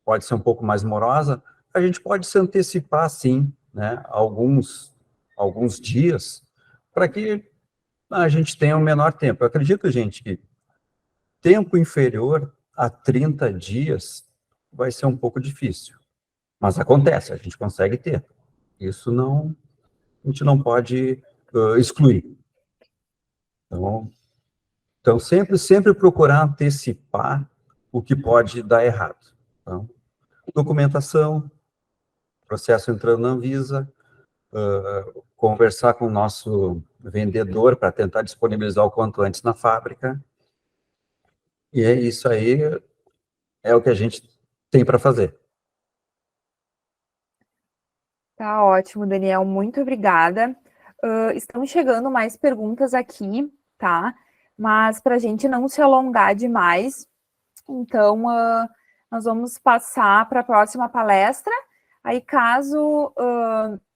pode ser um pouco mais morosa, a gente pode se antecipar, sim, né, alguns dias, para que a gente tenha um menor tempo. Eu acredito, gente, que tempo inferior a 30 dias vai ser um pouco difícil, mas acontece, a gente consegue ter. Isso a gente não pode excluir. Então sempre procurar antecipar o que pode dar errado. Então, documentação, processo entrando na Anvisa, conversar com o nosso vendedor para tentar disponibilizar o quanto antes na fábrica, e é isso aí, é o que a gente tem para fazer. Tá ótimo, Daniel, muito obrigada. Estão chegando mais perguntas aqui, tá? Mas para a gente não se alongar demais, então nós vamos passar para a próxima palestra. Aí, caso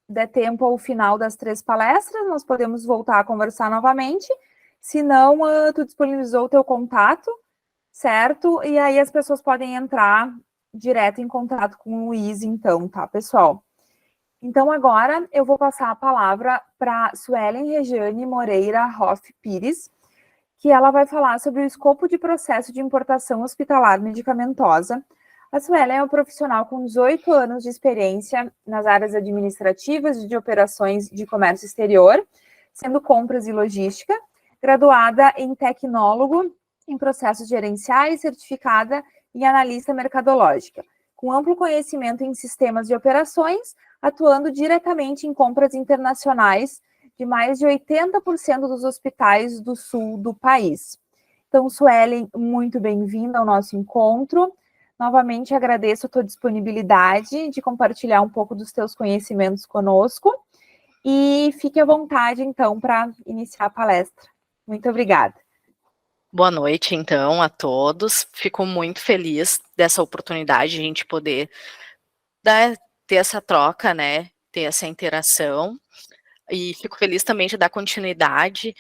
der tempo ao final das 3 palestras, nós podemos voltar a conversar novamente. Se não, tu disponibilizou o teu contato, certo? E aí as pessoas podem entrar direto em contato com o Luiz, então, tá, pessoal? Então, agora eu vou passar a palavra para Suelen Rejane Moreira Hoff Pires, que ela vai falar sobre o escopo de processo de importação hospitalar medicamentosa. A Suelen é uma profissional com 18 anos de experiência nas áreas administrativas e de operações de comércio exterior, sendo compras e logística, graduada em tecnólogo em processos gerenciais, certificada em analista mercadológica, com amplo conhecimento em sistemas de operações, atuando diretamente em compras internacionais de mais de 80% dos hospitais do sul do país. Então, Suelen, muito bem-vinda ao nosso encontro. Novamente agradeço a tua disponibilidade de compartilhar um pouco dos teus conhecimentos conosco e fique à vontade, então, para iniciar a palestra. Muito obrigada. Boa noite, então, a todos. Fico muito feliz dessa oportunidade de a gente poder ter essa troca, né, ter essa interação, e fico feliz também de dar continuidade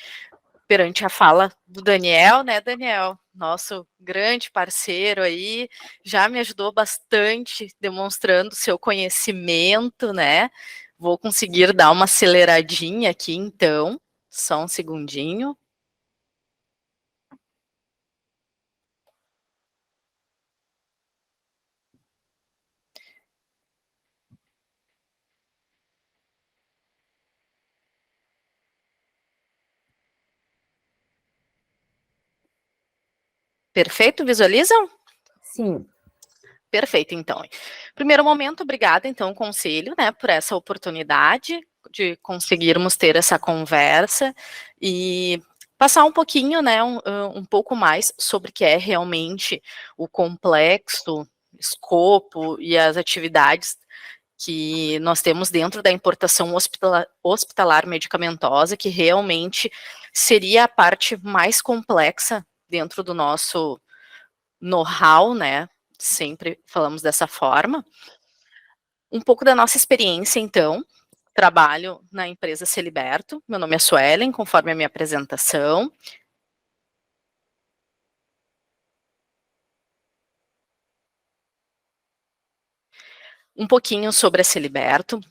perante a fala do Daniel, né, Daniel? Nosso grande parceiro aí, já me ajudou bastante, demonstrando seu conhecimento, né? Vou conseguir dar uma aceleradinha aqui, então, só um segundinho. Perfeito? Visualizam? Sim. Perfeito, então. Primeiro momento, obrigada, então, Conselho, né, por essa oportunidade de conseguirmos ter essa conversa e passar um pouquinho, né, um pouco mais sobre o que é realmente o complexo, escopo e as atividades que nós temos dentro da importação hospitalar medicamentosa, que realmente seria a parte mais complexa dentro do nosso know-how, né? Sempre falamos dessa forma. Um pouco da nossa experiência, então. Trabalho na empresa Celiberto. Meu nome é Suelen, conforme a minha apresentação. Um pouquinho sobre a Celiberto.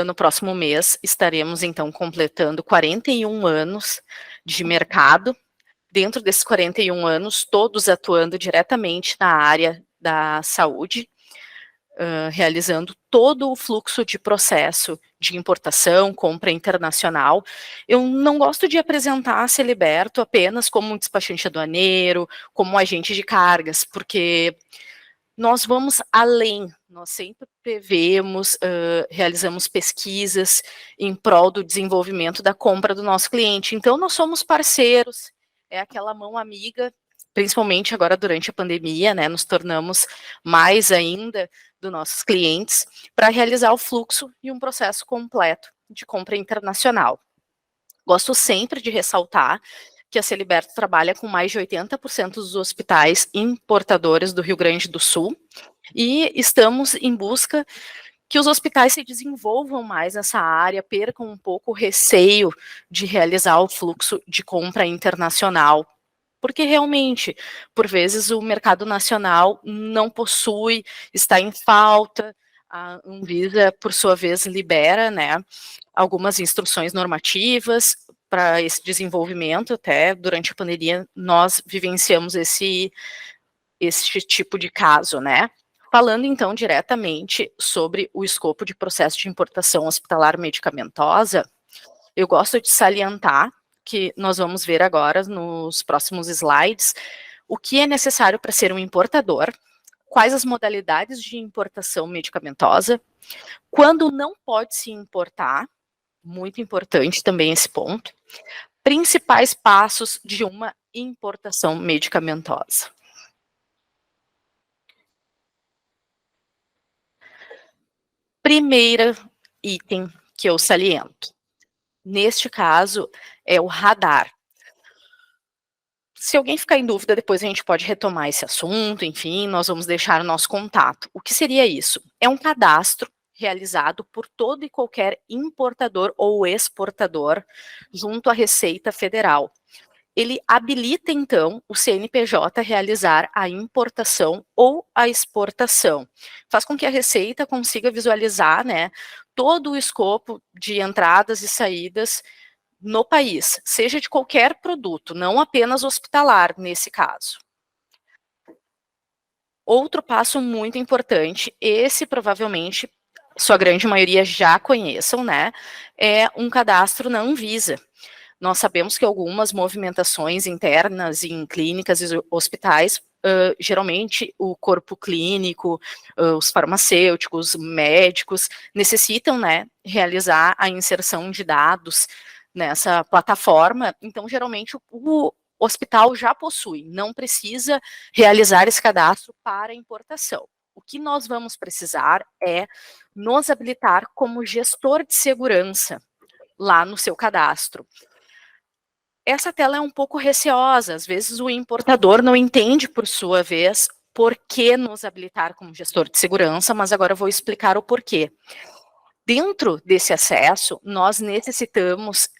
No próximo mês estaremos, então, completando 41 anos de mercado. Dentro desses 41 anos, todos atuando diretamente na área da saúde, realizando todo o fluxo de processo de importação, compra internacional. Eu não gosto de apresentar a Celiberto apenas como um despachante aduaneiro, como um agente de cargas, porque nós vamos além, nós sempre prevemos, realizamos pesquisas em prol do desenvolvimento da compra do nosso cliente. Então, nós somos parceiros, é aquela mão amiga, principalmente agora durante a pandemia, né, nos tornamos mais ainda dos nossos clientes para realizar o fluxo e um processo completo de compra internacional. Gosto sempre de ressaltar que a Celiberto trabalha com mais de 80% dos hospitais importadores do Rio Grande do Sul e estamos em busca que os hospitais se desenvolvam mais nessa área, percam um pouco o receio de realizar o fluxo de compra internacional, porque realmente, por vezes, o mercado nacional não possui, está em falta. A Anvisa, por sua vez, libera, né, algumas instruções normativas para esse desenvolvimento. Até durante a pandemia nós vivenciamos esse tipo de caso, né? Falando então diretamente sobre o escopo de processo de importação hospitalar medicamentosa, eu gosto de salientar que nós vamos ver agora nos próximos slides o que é necessário para ser um importador, quais as modalidades de importação medicamentosa, quando não pode se importar, muito importante também esse ponto, principais passos de uma importação medicamentosa. Primeiro item que eu saliento, neste caso, é o radar. Se alguém ficar em dúvida, depois a gente pode retomar esse assunto, enfim, nós vamos deixar o nosso contato. O que seria isso? É um cadastro realizado por todo e qualquer importador ou exportador junto à Receita Federal. Ele habilita, então, o CNPJ a realizar a importação ou a exportação. Faz com que a Receita consiga visualizar, né, todo o escopo de entradas e saídas no país, seja de qualquer produto, não apenas hospitalar, nesse caso. Outro passo muito importante, esse provavelmente sua grande maioria já conheçam, né, é um cadastro na Anvisa. Nós sabemos que algumas movimentações internas em clínicas e hospitais, geralmente o corpo clínico, os farmacêuticos, médicos, necessitam, né, realizar a inserção de dados nessa plataforma. Então, geralmente, o hospital já possui, não precisa realizar esse cadastro para importação. O que nós vamos precisar é nos habilitar como gestor de segurança lá no seu cadastro. Essa tela é um pouco receosa, às vezes o importador não entende, por sua vez, por que nos habilitar como gestor de segurança, mas agora eu vou explicar o porquê. Dentro desse acesso, nós necessitamos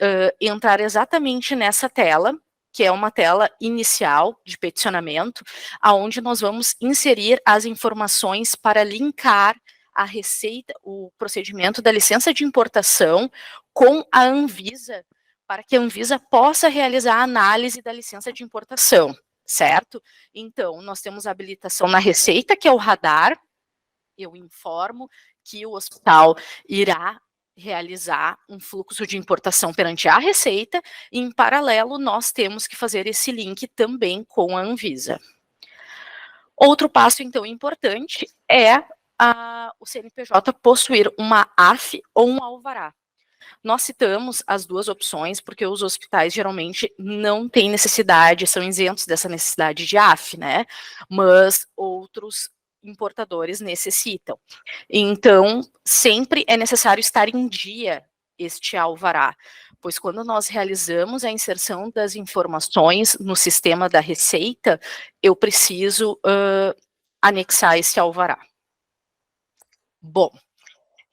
entrar exatamente nessa tela, que é uma tela inicial de peticionamento, onde nós vamos inserir as informações para linkar a receita, o procedimento da licença de importação com a Anvisa, para que a Anvisa possa realizar a análise da licença de importação, certo? Então, nós temos a habilitação na receita, que é o radar. Eu informo que o hospital irá realizar um fluxo de importação perante a receita, e, em paralelo, nós temos que fazer esse link também com a Anvisa. Outro passo, então, importante é o CNPJ possuir uma AF ou um alvará. Nós citamos as duas opções porque os hospitais geralmente não têm necessidade, são isentos dessa necessidade de AF, né? Mas outros importadores necessitam. Então, sempre é necessário estar em dia este alvará, pois quando nós realizamos a inserção das informações no sistema da Receita, eu preciso anexar esse alvará. Bom,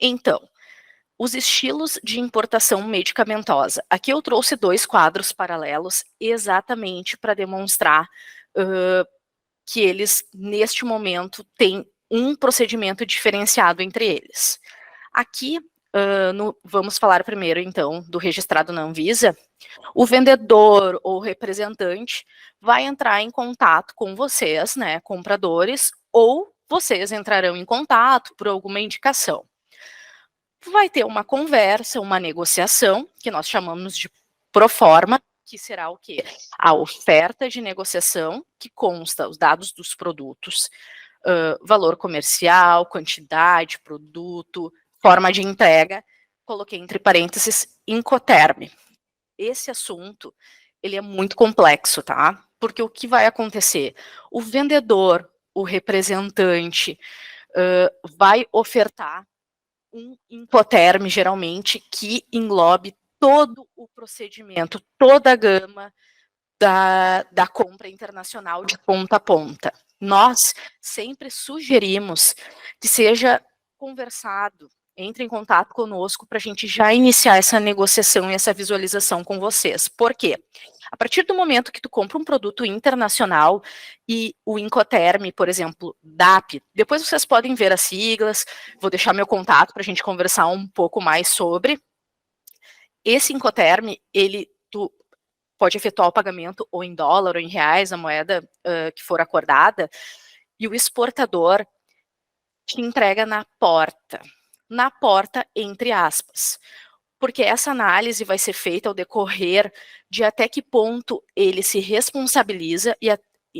então, os estilos de importação medicamentosa. Aqui eu trouxe 2 quadros paralelos exatamente para demonstrar que eles, neste momento, têm um procedimento diferenciado entre eles. Aqui, vamos falar primeiro, então, do registrado na Anvisa. O vendedor ou representante vai entrar em contato com vocês, né, compradores, ou vocês entrarão em contato por alguma indicação. Vai ter uma conversa, uma negociação, que nós chamamos de proforma, que será o quê? A oferta de negociação, que consta os dados dos produtos, valor comercial, quantidade, produto, forma de entrega, coloquei entre parênteses, Incoterm. Esse assunto, ele é muito complexo, tá? Porque o que vai acontecer? O vendedor, o representante, vai ofertar um Incoterm, geralmente, que englobe todo o procedimento, toda a gama da compra internacional de ponta a ponta. Nós sempre sugerimos que seja conversado, entre em contato conosco para a gente já iniciar essa negociação e essa visualização com vocês. Por quê? A partir do momento que tu compra um produto internacional e o Incoterm, por exemplo, DAP, depois vocês podem ver as siglas, vou deixar meu contato para a gente conversar um pouco mais sobre. Esse Incoterm, tu pode efetuar o pagamento ou em dólar ou em reais, a moeda que for acordada, e o exportador te entrega na porta, entre aspas, porque essa análise vai ser feita ao decorrer de até que ponto ele se responsabiliza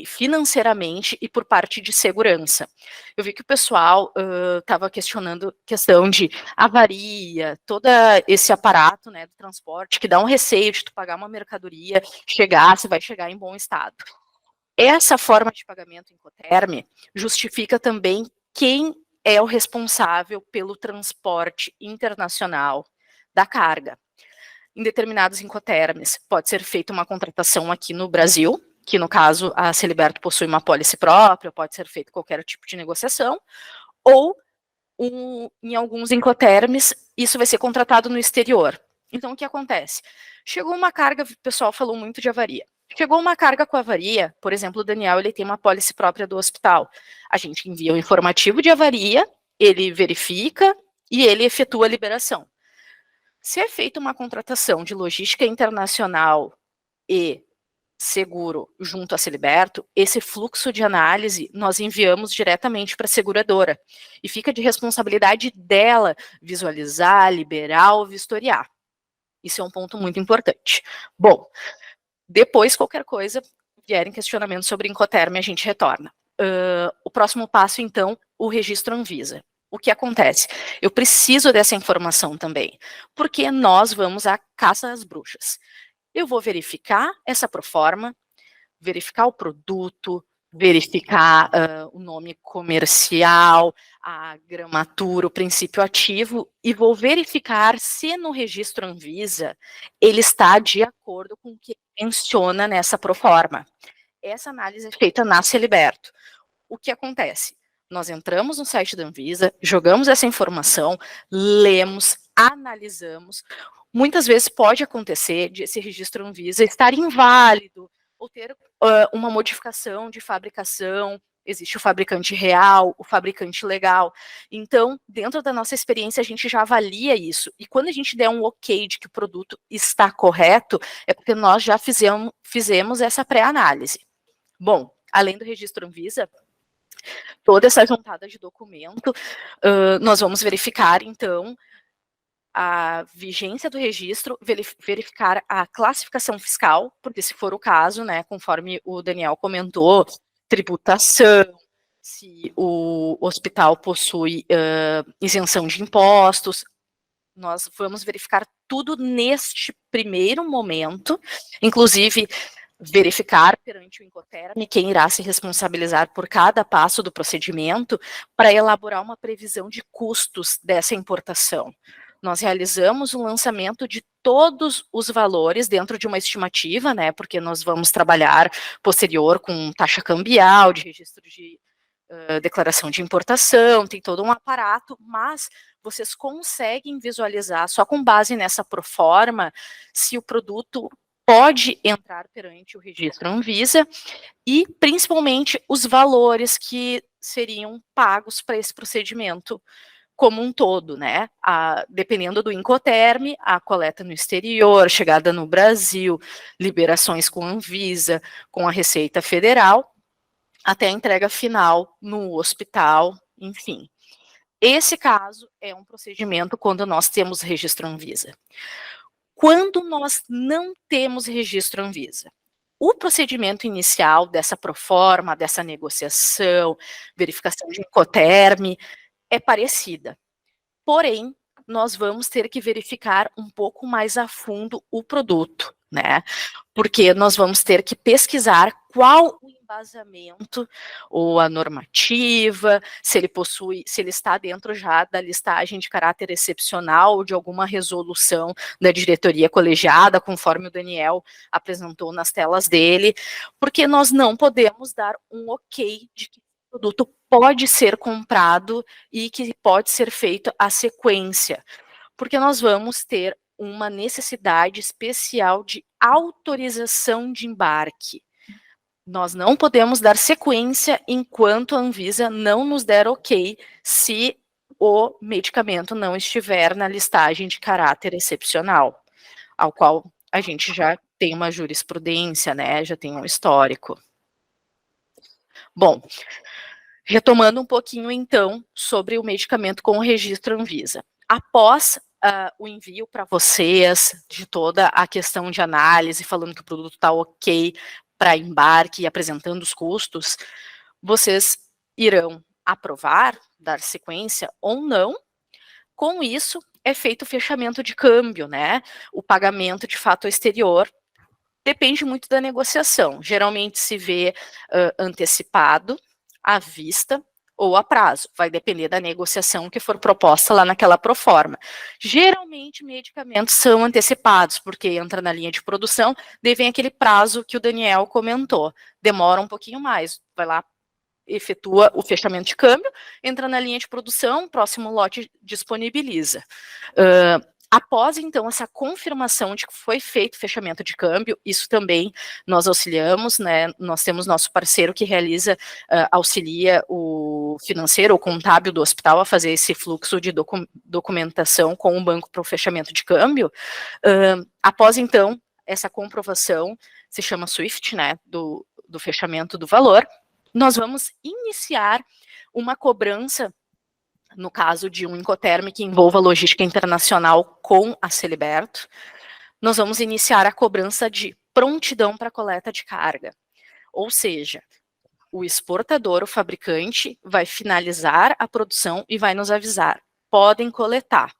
financeiramente e por parte de segurança. Eu vi que o pessoal estava questionando questão de avaria, todo esse aparato, né, do transporte, que dá um receio de tu pagar uma mercadoria, se vai chegar em bom estado. Essa forma de pagamento Incoterm justifica também quem é o responsável pelo transporte internacional da carga. Em determinados Incoterms, pode ser feita uma contratação aqui no Brasil, que no caso a Celiberto possui uma pólice própria, pode ser feito qualquer tipo de negociação, ou em alguns Incoterms, isso vai ser contratado no exterior. Então, o que acontece? Chegou uma carga, o pessoal falou muito de avaria. Chegou uma carga com avaria, por exemplo, o Daniel, ele tem uma pólice própria do hospital. A gente envia o informativo de avaria, ele verifica e ele efetua a liberação. Se é feita uma contratação de logística internacional e seguro junto à Celiberto, esse fluxo de análise nós enviamos diretamente para a seguradora e fica de responsabilidade dela visualizar, liberar ou vistoriar. Isso é um ponto muito importante. Bom, depois, qualquer coisa, vierem questionamentos sobre Incoterm, a gente retorna. O próximo passo, então, o registro Anvisa. O que acontece? Eu preciso dessa informação também, porque nós vamos à caça às bruxas. Eu vou verificar essa proforma, verificar o produto, verificar o nome comercial, a gramatura, o princípio ativo, e vou verificar se no registro Anvisa ele está de acordo com o que menciona nessa proforma. Essa análise é feita na Celiberto. O que acontece? Nós entramos no site da Anvisa, jogamos essa informação, lemos, analisamos. Muitas vezes pode acontecer de esse registro Anvisa estar inválido ou ter uma modificação de fabricação. Existe o fabricante real, o fabricante legal. Então, dentro da nossa experiência, a gente já avalia isso. E quando a gente der um ok de que o produto está correto, é porque nós já fizemos essa pré-análise. Bom, além do registro Anvisa, toda essa juntada de documento, nós vamos verificar, então, a vigência do registro, verificar a classificação fiscal, porque se for o caso, né, conforme o Daniel comentou, tributação, se o hospital possui isenção de impostos, nós vamos verificar tudo neste primeiro momento, inclusive verificar perante o Incoterm quem irá se responsabilizar por cada passo do procedimento para elaborar uma previsão de custos dessa importação. Nós realizamos um lançamento de todos os valores dentro de uma estimativa, né, porque nós vamos trabalhar posterior com taxa cambial, de registro de declaração de importação, tem todo um aparato, mas vocês conseguem visualizar, só com base nessa proforma, se o produto pode entrar perante o registro Anvisa e, principalmente, os valores que seriam pagos para esse procedimento como um todo, né? Dependendo do Incoterm, a coleta no exterior, chegada no Brasil, liberações com a Anvisa, com a Receita Federal, até a entrega final no hospital, enfim. Esse caso é um procedimento quando nós temos registro Anvisa. Quando nós não temos registro Anvisa, o procedimento inicial dessa proforma, dessa negociação, verificação de Incoterm, é parecida. Porém, nós vamos ter que verificar um pouco mais a fundo o produto, né? Porque nós vamos ter que pesquisar qual o embasamento ou a normativa, se ele está dentro já da listagem de caráter excepcional ou de alguma resolução da diretoria colegiada, conforme o Daniel apresentou nas telas dele, porque nós não podemos dar um ok de que o produto pode ser comprado e que pode ser feito a sequência, porque nós vamos ter uma necessidade especial de autorização de embarque. Nós não podemos dar sequência enquanto a Anvisa não nos der ok se o medicamento não estiver na listagem de caráter excepcional, ao qual a gente já tem uma jurisprudência, né, já tem um histórico. Bom, retomando um pouquinho, então, sobre o medicamento com o registro Anvisa. Após o envio para vocês de toda a questão de análise, falando que o produto está ok para embarque e apresentando os custos, vocês irão aprovar, dar sequência ou não. Com isso, é feito o fechamento de câmbio, né? O pagamento de fato exterior. Depende muito da negociação. Geralmente se vê antecipado, à vista ou a prazo. Vai depender da negociação que for proposta lá naquela proforma. Geralmente, medicamentos são antecipados, porque entra na linha de produção, daí vem aquele prazo que o Daniel comentou. Demora um pouquinho mais, vai lá, efetua o fechamento de câmbio, entra na linha de produção, próximo lote disponibiliza. Após, então, essa confirmação de que foi feito o fechamento de câmbio, isso também nós auxiliamos, né? Nós temos nosso parceiro que auxilia o financeiro ou contábil do hospital a fazer esse fluxo de documentação com o banco para o fechamento de câmbio. Após, então, essa comprovação, se chama SWIFT, né? Do fechamento do valor, nós vamos iniciar uma cobrança, no caso de um Incoterm que envolva logística internacional com a Celiberto, nós vamos iniciar a cobrança de prontidão para coleta de carga. Ou seja, o exportador, o fabricante, vai finalizar a produção e vai nos avisar, podem coletar.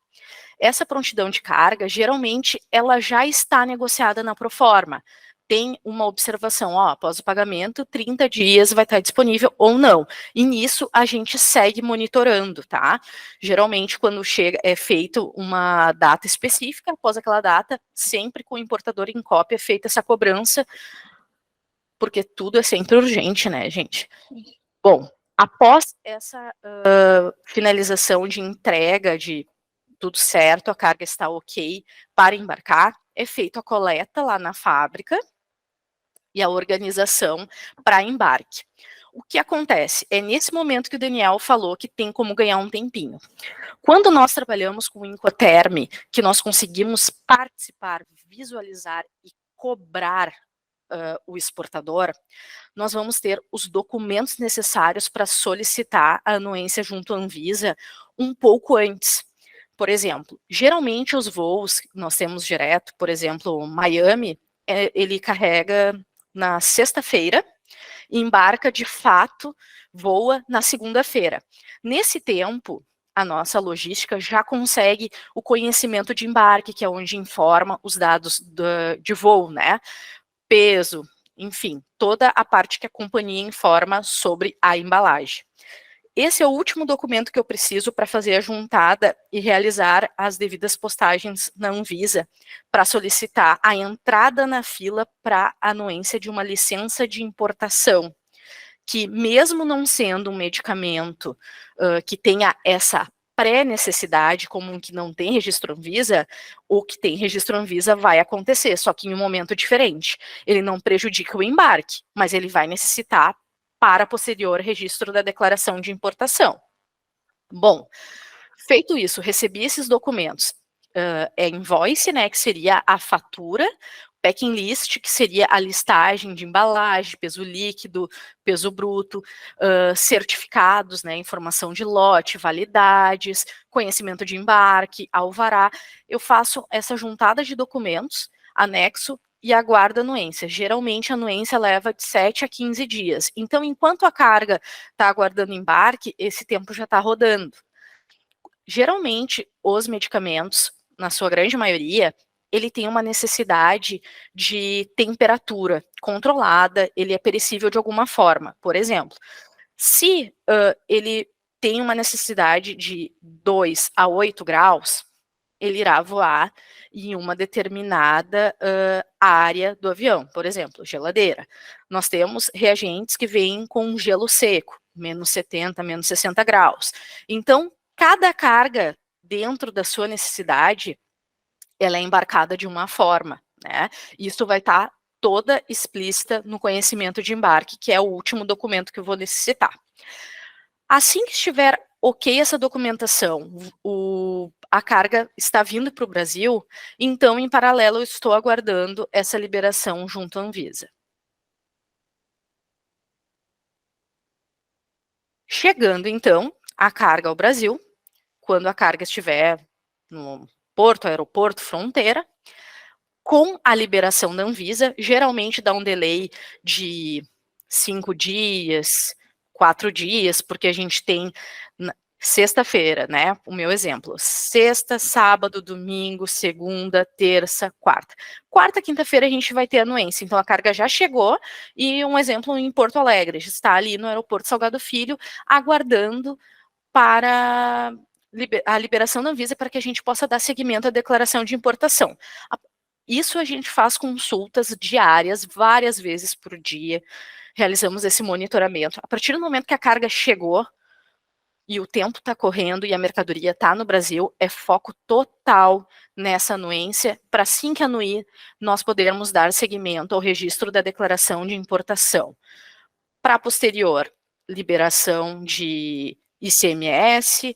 Essa prontidão de carga, geralmente, ela já está negociada na proforma. Tem uma observação, ó, após o pagamento, 30 dias vai estar disponível ou não. E nisso a gente segue monitorando, tá? Geralmente, quando chega, é feito uma data específica, após aquela data, sempre com o importador em cópia é feita essa cobrança, porque tudo é sempre urgente, né, gente? Bom, após essa finalização de entrega de tudo certo, a carga está ok para embarcar, é feita a coleta lá na fábrica e a organização para embarque. O que acontece? É nesse momento que o Daniel falou que tem como ganhar um tempinho. Quando nós trabalhamos com o Incoterm, que nós conseguimos participar, visualizar e cobrar o exportador, nós vamos ter os documentos necessários para solicitar a anuência junto à Anvisa um pouco antes. Por exemplo, geralmente os voos que nós temos direto, por exemplo, Miami, ele carrega na sexta-feira e embarca de fato, voa na segunda-feira. Nesse tempo, a nossa logística já consegue o conhecimento de embarque, que é onde informa os dados de voo, né? Peso, enfim, toda a parte que a companhia informa sobre a embalagem. Esse é o último documento que eu preciso para fazer a juntada e realizar as devidas postagens na Anvisa para solicitar a entrada na fila para anuência de uma licença de importação, que mesmo não sendo um medicamento que tenha essa pré-necessidade, como um que não tem registro Anvisa, o que tem registro Anvisa vai acontecer, só que em um momento diferente. Ele não prejudica o embarque, mas ele vai necessitar para posterior registro da declaração de importação. Bom, feito isso, recebi esses documentos, invoice, né, que seria a fatura, packing list, que seria a listagem de embalagem, peso líquido, peso bruto, certificados, né, informação de lote, validades, conhecimento de embarque, alvará. Eu faço essa juntada de documentos, anexo e aguardo a anuência. Geralmente a anuência leva de 7 a 15 dias. Então, enquanto a carga está aguardando embarque, esse tempo já está rodando. Geralmente, os medicamentos, na sua grande maioria, ele tem uma necessidade de temperatura controlada, ele é perecível de alguma forma. Por exemplo, se ele tem uma necessidade de 2 a 8 graus, ele irá voar em uma determinada área do avião, por exemplo, geladeira. Nós temos reagentes que vêm com gelo seco, menos 70, menos 60 graus. Então, cada carga dentro da sua necessidade, ela é embarcada de uma forma, né? Isso vai estar toda explícita no conhecimento de embarque, que é o último documento que eu vou necessitar. Assim que estiver ok essa documentação, a carga está vindo para o Brasil, então, em paralelo, eu estou aguardando essa liberação junto à Anvisa. Chegando, então, a carga ao Brasil, quando a carga estiver no porto, aeroporto, fronteira, com a liberação da Anvisa, geralmente dá um delay de 5 dias, 4 dias, porque a gente tem sexta-feira, né? O meu exemplo, sexta, sábado, domingo, segunda, terça, quarta. Quarta, quinta-feira a gente vai ter anuência, então a carga já chegou e um exemplo em Porto Alegre, está ali no aeroporto Salgado Filho, aguardando para a liberação da Anvisa para que a gente possa dar seguimento à declaração de importação. Isso a gente faz consultas diárias, várias vezes por dia, realizamos esse monitoramento. A partir do momento que a carga chegou e o tempo está correndo e a mercadoria está no Brasil, é foco total nessa anuência, para assim que anuir, nós podermos dar seguimento ao registro da declaração de importação. Para posterior, liberação de ICMS,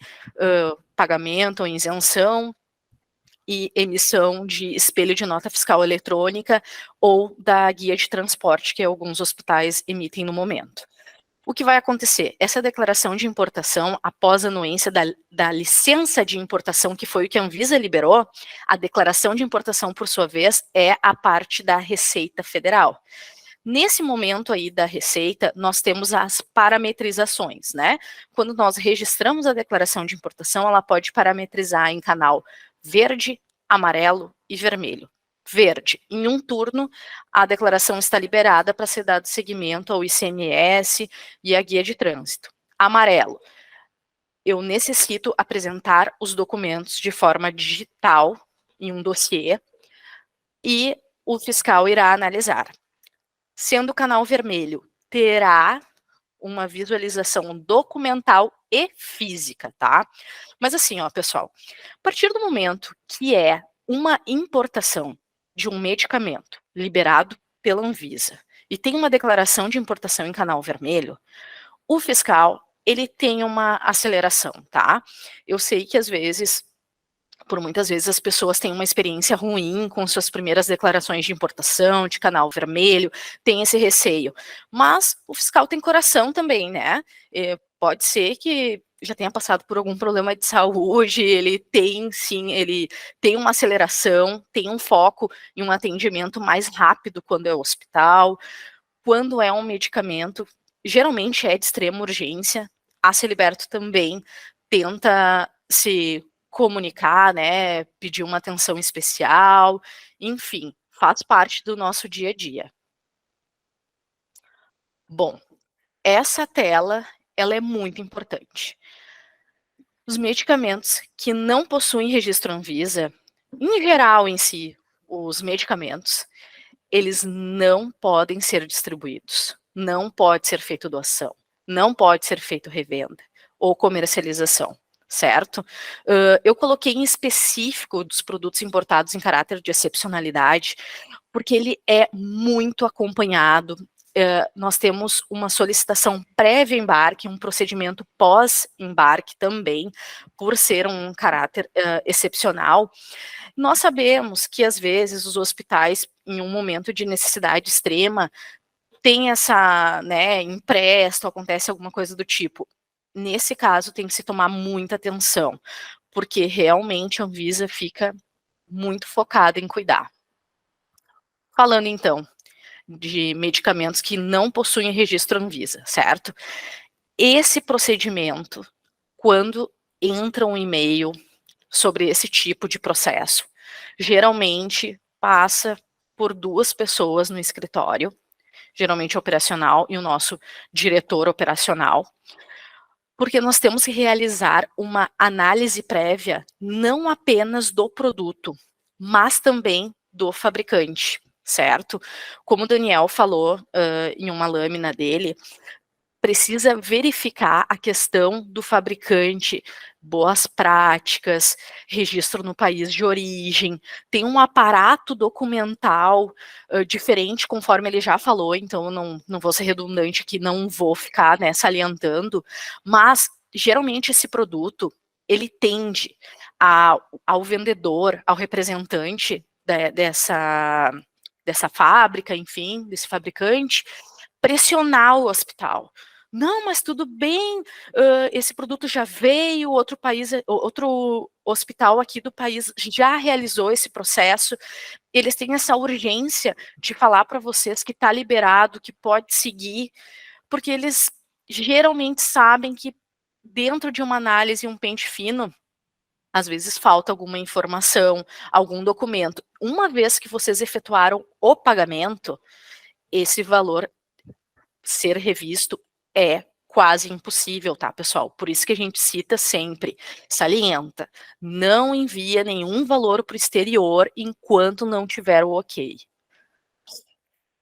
pagamento ou isenção, e emissão de espelho de nota fiscal eletrônica ou da guia de transporte que alguns hospitais emitem no momento. O que vai acontecer? Essa declaração de importação, após a anuência da licença de importação, que foi o que a Anvisa liberou, a declaração de importação, por sua vez, é a parte da Receita Federal. Nesse momento aí da Receita, nós temos as parametrizações, né? Quando nós registramos a declaração de importação, ela pode parametrizar em canal verde, amarelo e vermelho. Verde, em um turno, a declaração está liberada para ser dado seguimento ao ICMS e à guia de trânsito. Amarelo, eu necessito apresentar os documentos de forma digital em um dossiê e o fiscal irá analisar. Sendo o canal vermelho, terá uma visualização documental e física, tá? Mas assim, ó, pessoal, a partir do momento que é uma importação de um medicamento liberado pela Anvisa e tem uma declaração de importação em canal vermelho, o fiscal, ele tem uma aceleração, tá? Eu sei que às vezes, por muitas vezes, as pessoas têm uma experiência ruim com suas primeiras declarações de importação, de canal vermelho, tem esse receio. Mas o fiscal tem coração também, né? Pode ser que já tenha passado por algum problema de saúde, ele tem, sim, ele tem uma aceleração, tem um foco em um atendimento mais rápido quando é hospital, quando é um medicamento, geralmente é de extrema urgência. A Celiberto também tenta se comunicar, né, pedir uma atenção especial, enfim, faz parte do nosso dia a dia. Bom, essa tela, ela é muito importante. Os medicamentos que não possuem registro Anvisa, em geral em si, os medicamentos, eles não podem ser distribuídos, não pode ser feito doação, não pode ser feito revenda ou comercialização, certo? Eu coloquei em específico dos produtos importados em caráter de excepcionalidade, porque ele é muito acompanhado. Nós temos uma solicitação prévia embarque, um procedimento pós-embarque também, por ser um caráter excepcional. Nós sabemos que, às vezes, os hospitais, em um momento de necessidade extrema, tem essa, né, impresto, acontece alguma coisa do tipo. Nesse caso, tem que se tomar muita atenção, porque realmente a Anvisa fica muito focada em cuidar. Falando, então, de medicamentos que não possuem registro Anvisa, certo? Esse procedimento, quando entra um e-mail sobre esse tipo de processo, geralmente passa por 2 pessoas no escritório, geralmente operacional e o nosso diretor operacional, porque nós temos que realizar uma análise prévia não apenas do produto, mas também do fabricante, certo? Como o Daniel falou em uma lâmina dele, precisa verificar a questão do fabricante, boas práticas, registro no país de origem, tem um aparato documental diferente, conforme ele já falou, então não vou ser redundante aqui, não vou ficar, né, salientando, mas geralmente esse produto, ele tende ao vendedor, ao representante dessa fábrica, enfim, desse fabricante, pressionar o hospital. Não, mas tudo bem, esse produto já veio, outro hospital aqui do país já realizou esse processo, eles têm essa urgência de falar para vocês que está liberado, que pode seguir, porque eles geralmente sabem que dentro de uma análise, um pente fino, às vezes falta alguma informação, algum documento. Uma vez que vocês efetuaram o pagamento, esse valor ser revisto é quase impossível, tá, pessoal? Por isso que a gente cita sempre, salienta, não envia nenhum valor para o exterior enquanto não tiver o ok.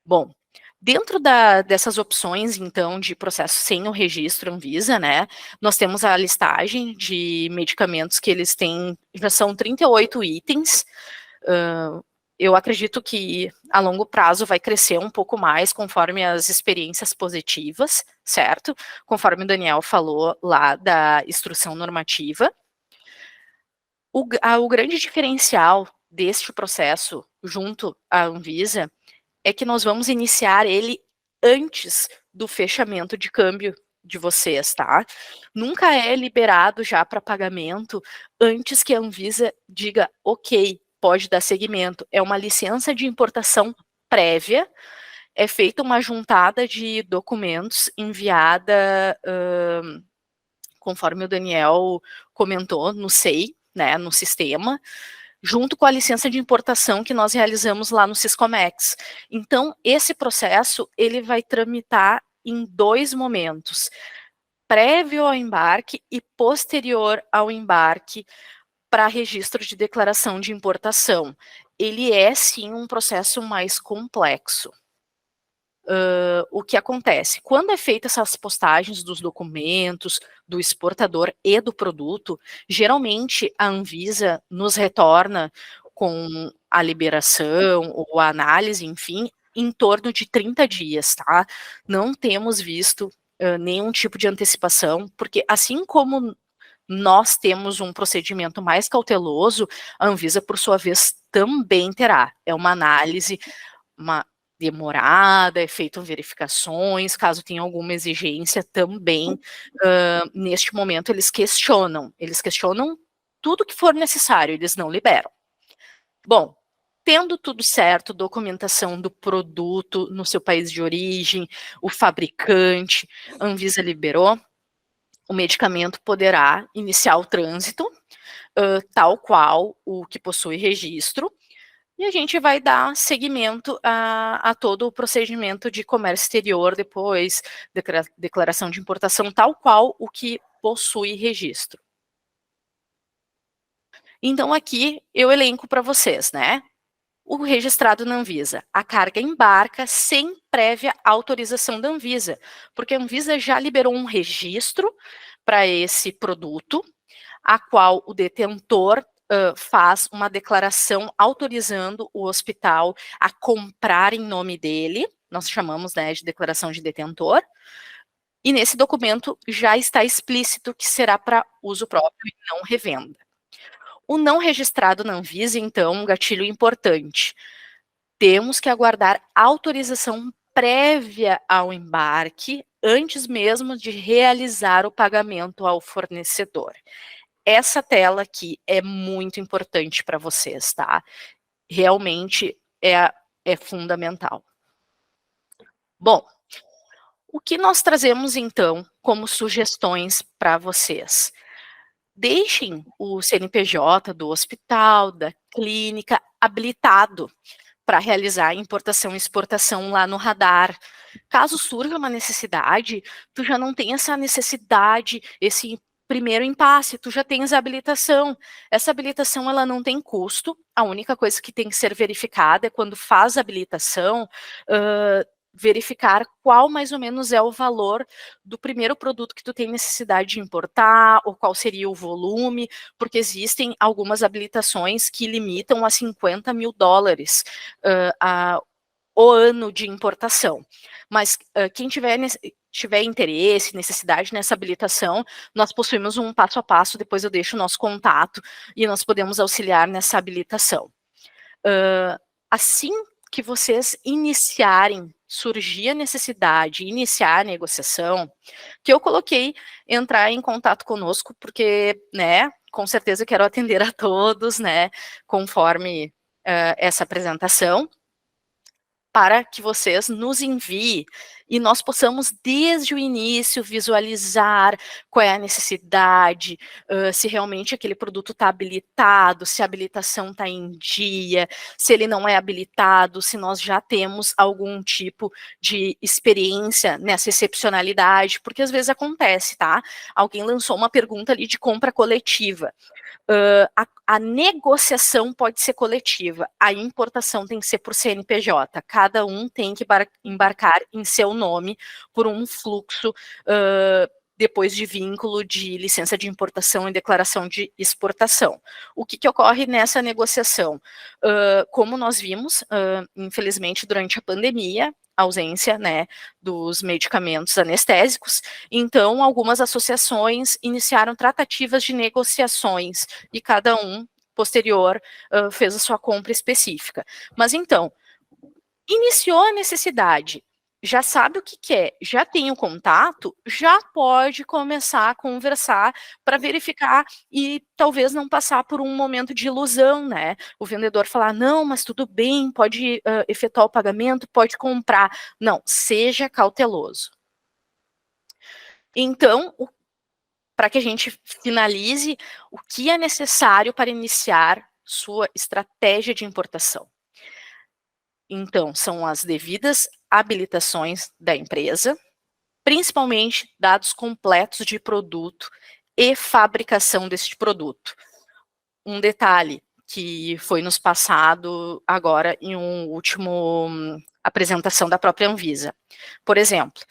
Bom, dentro dessas opções, então, de processo sem o registro Anvisa, né, nós temos a listagem de medicamentos que eles têm, já são 38 itens, eu acredito que a longo prazo vai crescer um pouco mais conforme as experiências positivas, certo? Conforme o Daniel falou lá da instrução normativa. O grande diferencial deste processo junto à Anvisa é que nós vamos iniciar ele antes do fechamento de câmbio de vocês, tá? Nunca é liberado já para pagamento antes que a Anvisa diga, ok, pode dar seguimento. É uma licença de importação prévia, é feita uma juntada de documentos enviada, conforme o Daniel comentou, no SEI, né, no sistema, junto com a licença de importação que nós realizamos lá no Siscomex. Então, esse processo, ele vai tramitar em 2 momentos, prévio ao embarque e posterior ao embarque para registro de declaração de importação. Ele é, sim, um processo mais complexo. O que acontece? Quando é feita essas postagens dos documentos, do exportador e do produto, geralmente a Anvisa nos retorna com a liberação ou a análise, enfim, em torno de 30 dias, tá? Não temos visto nenhum tipo de antecipação, porque assim como nós temos um procedimento mais cauteloso, a Anvisa, por sua vez, também terá. É uma análise, demorada, é feito verificações, caso tenha alguma exigência também, neste momento eles questionam tudo que for necessário, eles não liberam. Bom, tendo tudo certo, documentação do produto no seu país de origem, o fabricante, a Anvisa liberou, o medicamento poderá iniciar o trânsito, tal qual o que possui registro, e a gente vai dar seguimento a todo o procedimento de comércio exterior depois, declaração de importação, tal qual o que possui registro. Então, aqui eu elenco para vocês, né? O registrado na Anvisa. A carga embarca sem prévia autorização da Anvisa, porque a Anvisa já liberou um registro para esse produto, a qual o detentor faz uma declaração autorizando o hospital a comprar em nome dele, nós chamamos, né, de declaração de detentor, e nesse documento já está explícito que será para uso próprio e não revenda. O não registrado na Anvisa, então, um gatilho importante. Temos que aguardar autorização prévia ao embarque, antes mesmo de realizar o pagamento ao fornecedor. Essa tela aqui é muito importante para vocês, tá? Realmente é fundamental. Bom, o que nós trazemos, então, como sugestões para vocês? Deixem o CNPJ do hospital, da clínica, habilitado para realizar importação e exportação lá no radar. Caso surja uma necessidade, tu já não tem essa necessidade, esse primeiro impasse, tu já tens a habilitação. Essa habilitação, ela não tem custo, a única coisa que tem que ser verificada é quando faz a habilitação, verificar qual mais ou menos é o valor do primeiro produto que tu tem necessidade de importar, ou qual seria o volume, porque existem algumas habilitações que limitam a $50 mil o ano de importação. Mas quem tiver interesse, necessidade nessa habilitação, nós possuímos um passo a passo, depois eu deixo o nosso contato e nós podemos auxiliar nessa habilitação. Assim que vocês surgir a necessidade, iniciar a negociação, que eu coloquei entrar em contato conosco, porque, né, com certeza quero atender a todos, né, conforme essa apresentação, para que vocês nos enviem e nós possamos, desde o início, visualizar qual é a necessidade, se realmente aquele produto está habilitado, se a habilitação está em dia, se ele não é habilitado, se nós já temos algum tipo de experiência nessa excepcionalidade, porque às vezes acontece, tá? Alguém lançou uma pergunta ali de compra coletiva. A negociação pode ser coletiva, a importação tem que ser por CNPJ, cada um tem que embarcar em seu nome por um fluxo depois de vínculo de licença de importação e declaração de exportação. O que ocorre nessa negociação? Como nós vimos, infelizmente, durante a pandemia, a ausência, né, dos medicamentos anestésicos, então algumas associações iniciaram tratativas de negociações e cada um, posterior, fez a sua compra específica. Mas então, iniciou a necessidade, já sabe o que quer, já tem o contato, já pode começar a conversar para verificar e talvez não passar por um momento de ilusão, né? O vendedor falar, não, mas tudo bem, pode efetuar o pagamento, pode comprar. Não, seja cauteloso. Então, para que a gente finalize, o que é necessário para iniciar sua estratégia de importação? Então, são as devidas habilitações da empresa, principalmente dados completos de produto e fabricação deste produto. Um detalhe que foi nos passado agora em um último apresentação da própria Anvisa. Por exemplo,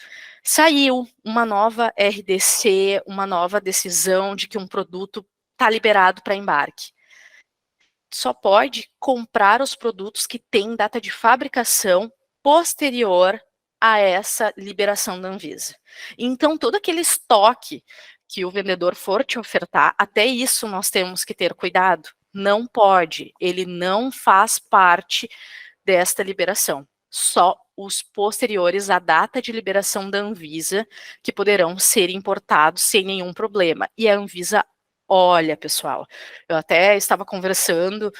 saiu uma nova RDC, uma nova decisão de que um produto está liberado para embarque. Só pode comprar os produtos que têm data de fabricação posterior a essa liberação da Anvisa. Então, todo aquele estoque que o vendedor for te ofertar, até isso nós temos que ter cuidado. Não pode, ele não faz parte desta liberação. Só os posteriores à data de liberação da Anvisa que poderão ser importados sem nenhum problema. E a Anvisa, olha, pessoal, eu até estava conversando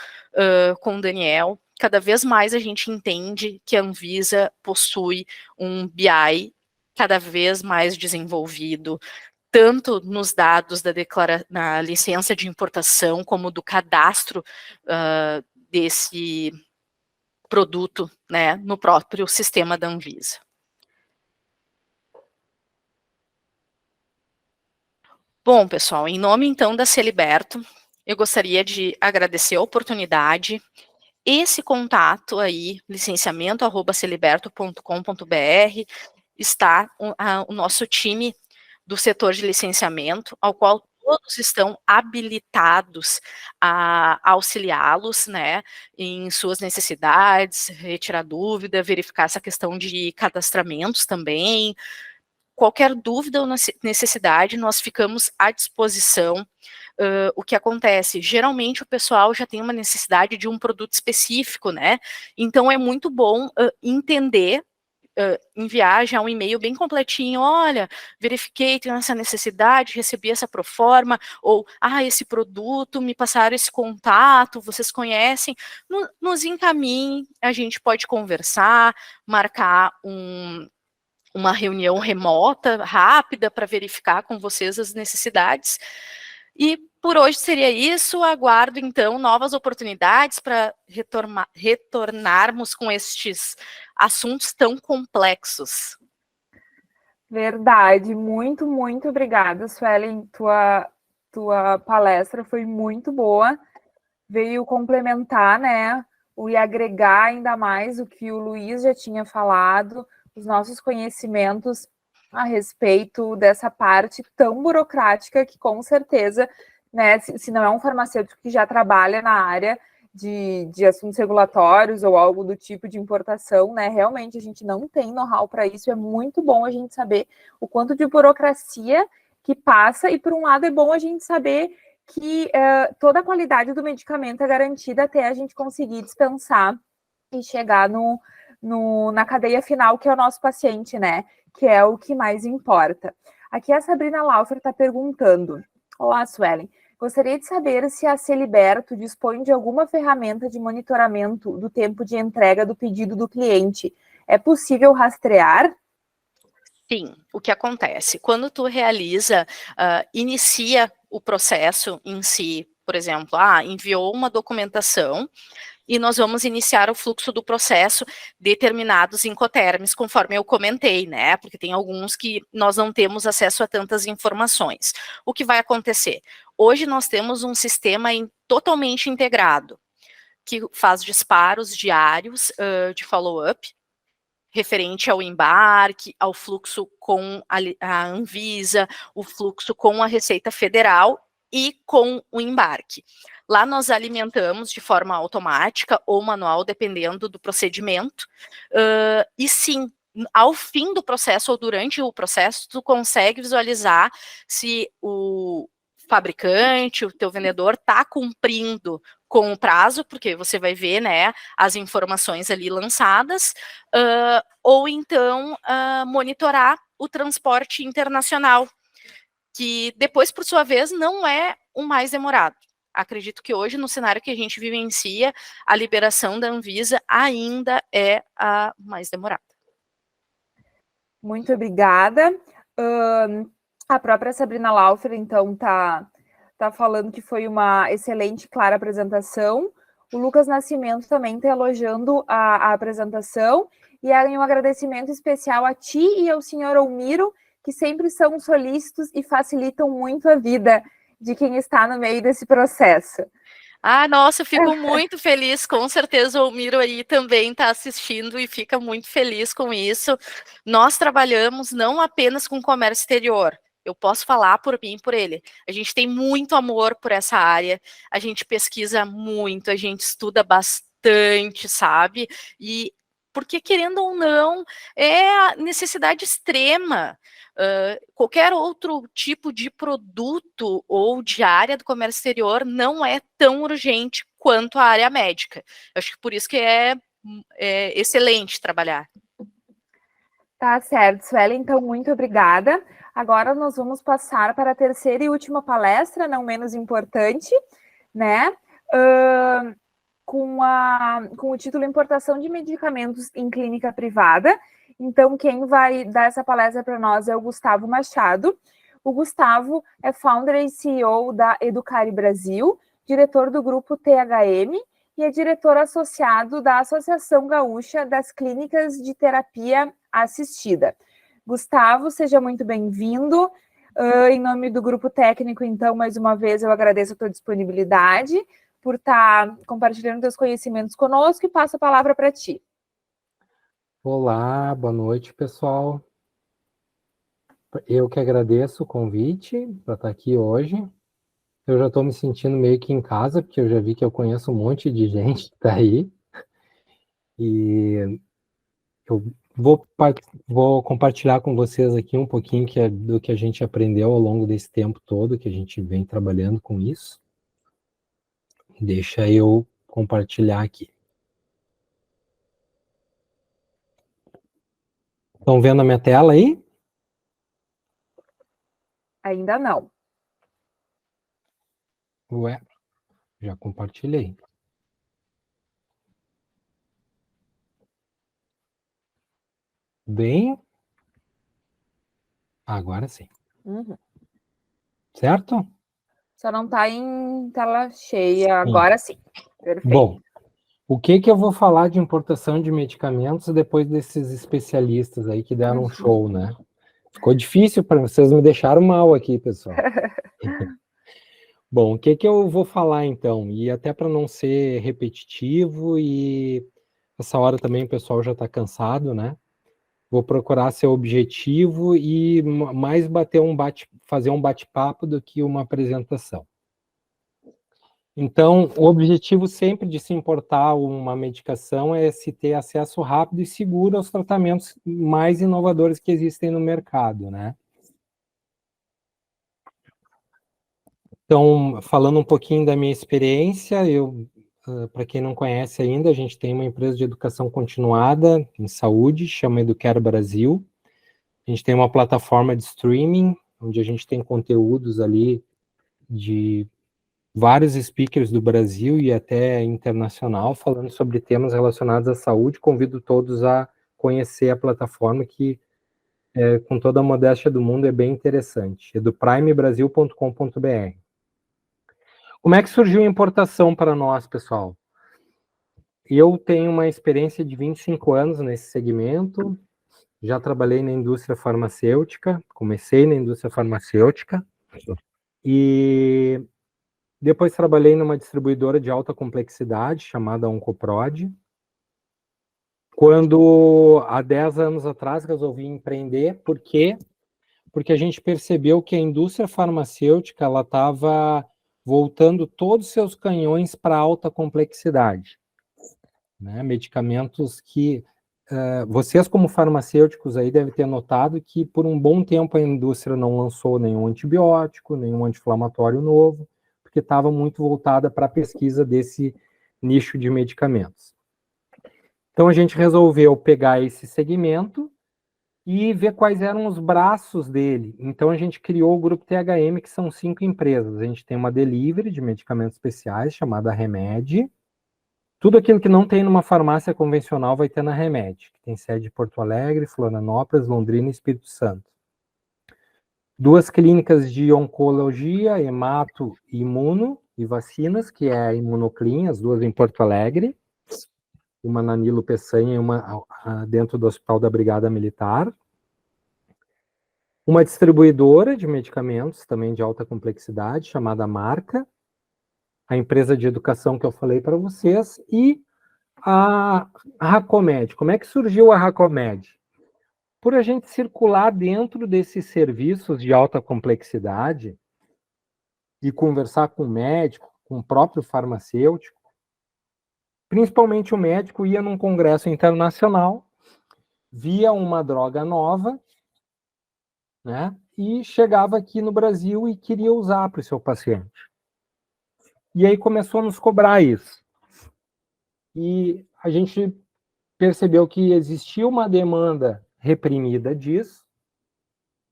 com o Daniel, cada vez mais a gente entende que a Anvisa possui um BI cada vez mais desenvolvido, tanto nos dados na licença de importação, como do cadastro desse produto, né, no próprio sistema da Anvisa. Bom, pessoal, em nome, então, da Celiberto, eu gostaria de agradecer a oportunidade, esse contato aí, licenciamento@celiberto.com.br, está o nosso time do setor de licenciamento, ao qual todos estão habilitados a auxiliá-los, né, em suas necessidades, retirar dúvida, verificar essa questão de cadastramentos também. Qualquer dúvida ou necessidade, nós ficamos à disposição. O que acontece? Geralmente o pessoal já tem uma necessidade de um produto específico, né? Então é muito bom entender, enviar já um e-mail bem completinho, olha, verifiquei, tenho essa necessidade, recebi essa proforma, ou, esse produto, me passaram esse contato, vocês conhecem, nos encaminhem, a gente pode conversar, marcar uma reunião remota, rápida, para verificar com vocês as necessidades. E por hoje seria isso, aguardo então novas oportunidades para retornarmos com estes assuntos tão complexos. Verdade, muito, muito obrigada, Suelen, tua palestra foi muito boa, veio complementar, né, e agregar ainda mais o que o Luiz já tinha falado, os nossos conhecimentos a respeito dessa parte tão burocrática que, com certeza, né, se não é um farmacêutico que já trabalha na área de assuntos regulatórios ou algo do tipo de importação, né, realmente a gente não tem know-how para isso, é muito bom a gente saber o quanto de burocracia que passa, e por um lado é bom a gente saber que toda a qualidade do medicamento é garantida até a gente conseguir dispensar e chegar na cadeia final, que é o nosso paciente, né? Que é o que mais importa. Aqui a Sabrina Laufer está perguntando: olá, Suelen, gostaria de saber se a Celiberto dispõe de alguma ferramenta de monitoramento do tempo de entrega do pedido do cliente. É possível rastrear? Sim, o que acontece? Quando tu inicia o processo em si, por exemplo, enviou uma documentação, e nós vamos iniciar o fluxo do processo determinados incoterms, conforme eu comentei, né? Porque tem alguns que nós não temos acesso a tantas informações. O que vai acontecer? Hoje nós temos um sistema totalmente integrado, que faz disparos diários de follow-up, referente ao embarque, ao fluxo com a Anvisa, o fluxo com a Receita Federal e com o embarque. Lá nós alimentamos de forma automática ou manual, dependendo do procedimento, e sim, ao fim do processo ou durante o processo, tu consegue visualizar se fabricante, o teu vendedor está cumprindo com o prazo, porque você vai ver, né, as informações ali lançadas, ou então monitorar o transporte internacional, que depois, por sua vez, não é o mais demorado. Acredito que hoje, no cenário que a gente vivencia, a liberação da Anvisa ainda é a mais demorada. Muito obrigada. A própria Sabrina Laufer, então, tá falando que foi uma excelente, clara apresentação. O Lucas Nascimento também está elogiando a apresentação, e um agradecimento especial a ti e ao senhor Almiro, que sempre são solícitos e facilitam muito a vida de quem está no meio desse processo. Nossa, eu fico muito feliz, com certeza o Almiro aí também está assistindo e fica muito feliz com isso. Nós trabalhamos não apenas com comércio exterior, eu posso falar por mim e por ele. A gente tem muito amor por essa área, a gente pesquisa muito, a gente estuda bastante, sabe? E porque, querendo ou não, é a necessidade extrema. Qualquer outro tipo de produto ou de área do comércio exterior não é tão urgente quanto a área médica. Acho que por isso que é excelente trabalhar. Tá certo, Sueli, então muito obrigada. Agora nós vamos passar para a terceira e última palestra, não menos importante, né? Com o título Importação de Medicamentos em Clínica Privada. Então, quem vai dar essa palestra para nós é o Gustavo Machado. O Gustavo é founder e CEO da Educare Brasil, diretor do grupo THM e é diretor associado da Associação Gaúcha das Clínicas de Terapia Assistida. Gustavo, seja muito bem-vindo. Em nome do grupo técnico, então, mais uma vez, eu agradeço a tua disponibilidade por estar compartilhando teus conhecimentos conosco e passo a palavra para ti. Olá, boa noite, pessoal. Eu que agradeço o convite para estar aqui hoje. Eu já estou me sentindo meio que em casa, porque eu já vi que eu conheço um monte de gente que está aí. E eu vou compartilhar com vocês aqui um pouquinho do que a gente aprendeu ao longo desse tempo todo, que a gente vem trabalhando com isso. Deixa eu compartilhar aqui. Estão vendo a minha tela aí? Ainda não. Ué, já compartilhei. Bem, agora sim. Uhum. Certo? Só não está em tela cheia, agora sim. Perfeito. Bom, o que eu vou falar de importação de medicamentos depois desses especialistas aí que deram um show, né? Ficou difícil para vocês, me deixaram mal aqui, pessoal. Bom, o que eu vou falar então? E até para não ser repetitivo e essa hora também o pessoal já está cansado, né? Vou procurar ser objetivo e mais fazer um bate-papo do que uma apresentação. Então, o objetivo sempre de se importar uma medicação é se ter acesso rápido e seguro aos tratamentos mais inovadores que existem no mercado, né? Então, falando um pouquinho da minha experiência, para quem não conhece ainda, a gente tem uma empresa de educação continuada em saúde, chama Educare Brasil. A gente tem uma plataforma de streaming, onde a gente tem conteúdos ali de vários speakers do Brasil e até internacional, falando sobre temas relacionados à saúde. Convido todos a conhecer a plataforma, que, com toda a modéstia do mundo, é bem interessante. É do primebrasil.com.br. Como é que surgiu a importação para nós, pessoal? Eu tenho uma experiência de 25 anos nesse segmento, já trabalhei na indústria farmacêutica, comecei na indústria farmacêutica, e depois trabalhei numa distribuidora de alta complexidade, chamada Oncoprod. Quando, há 10 anos atrás, resolvi empreender, por quê? Porque a gente percebeu que a indústria farmacêutica estava voltando todos os seus canhões para alta complexidade, né? Medicamentos que vocês como farmacêuticos aí devem ter notado que por um bom tempo a indústria não lançou nenhum antibiótico, nenhum anti-inflamatório novo, porque estava muito voltada para a pesquisa desse nicho de medicamentos. Então a gente resolveu pegar esse segmento e ver quais eram os braços dele. Então a gente criou o Grupo THM, que são 5 empresas. A gente tem uma delivery de medicamentos especiais, chamada Remed. Tudo aquilo que não tem numa farmácia convencional vai ter na Remed, que tem sede em Porto Alegre, Florianópolis, Londrina e Espírito Santo. 2 clínicas de oncologia, hemato e imuno, e vacinas, que é a Imunoclin, as 2 em Porto Alegre, uma na Nilo Peçanha e uma dentro do Hospital da Brigada Militar. Uma distribuidora de medicamentos, também de alta complexidade, chamada Marca, a empresa de educação que eu falei para vocês, e a Racomed. Como é que surgiu a Racomed? Por a gente circular dentro desses serviços de alta complexidade e conversar com o médico, com o próprio farmacêutico, principalmente o médico ia num congresso internacional, via uma droga nova, né, e chegava aqui no Brasil e queria usar para o seu paciente. E aí começou a nos cobrar isso. E a gente percebeu que existia uma demanda reprimida disso,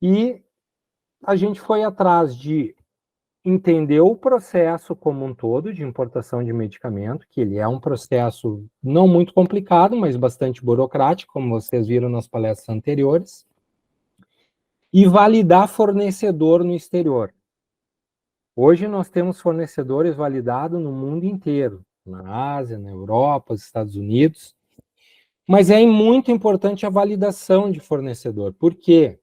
e a gente foi atrás de entender o processo como um todo de importação de medicamento, que ele é um processo não muito complicado, mas bastante burocrático, como vocês viram nas palestras anteriores, e validar fornecedor no exterior. Hoje nós temos fornecedores validados no mundo inteiro, na Ásia, na Europa, nos Estados Unidos, mas é muito importante a validação de fornecedor. Por quê?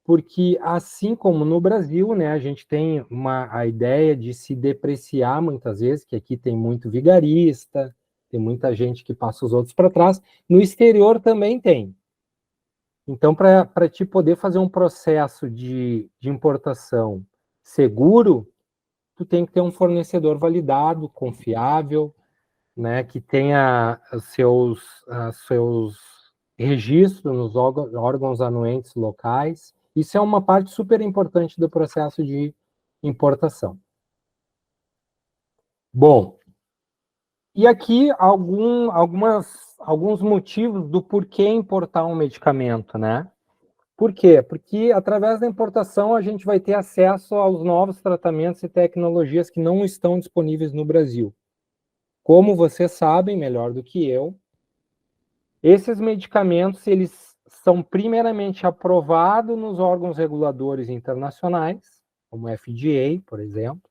Porque assim como no Brasil, né, a gente tem a ideia de se depreciar muitas vezes, que aqui tem muito vigarista, tem muita gente que passa os outros para trás, no exterior também tem. Então, para te poder fazer um processo de importação seguro, tu tem que ter um fornecedor validado, confiável, né, que tenha seus registros nos órgãos anuentes locais. Isso é uma parte super importante do processo de importação. Bom, e aqui alguns motivos do porquê importar um medicamento, né? Por quê? Porque através da importação a gente vai ter acesso aos novos tratamentos e tecnologias que não estão disponíveis no Brasil. Como vocês sabem melhor do que eu, esses medicamentos eles são primeiramente aprovados nos órgãos reguladores internacionais, como o FDA, por exemplo,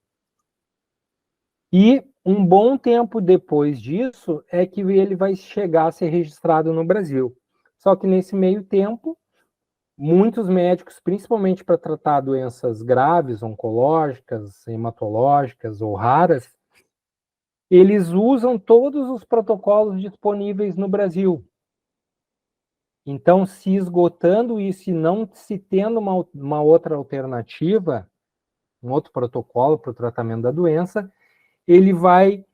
e um bom tempo depois disso é que ele vai chegar a ser registrado no Brasil. Só que nesse meio tempo, muitos médicos, principalmente para tratar doenças graves, oncológicas, hematológicas ou raras, eles usam todos os protocolos disponíveis no Brasil. Então, se esgotando isso e não se tendo uma outra alternativa, um outro protocolo para o tratamento da doença, ele vai,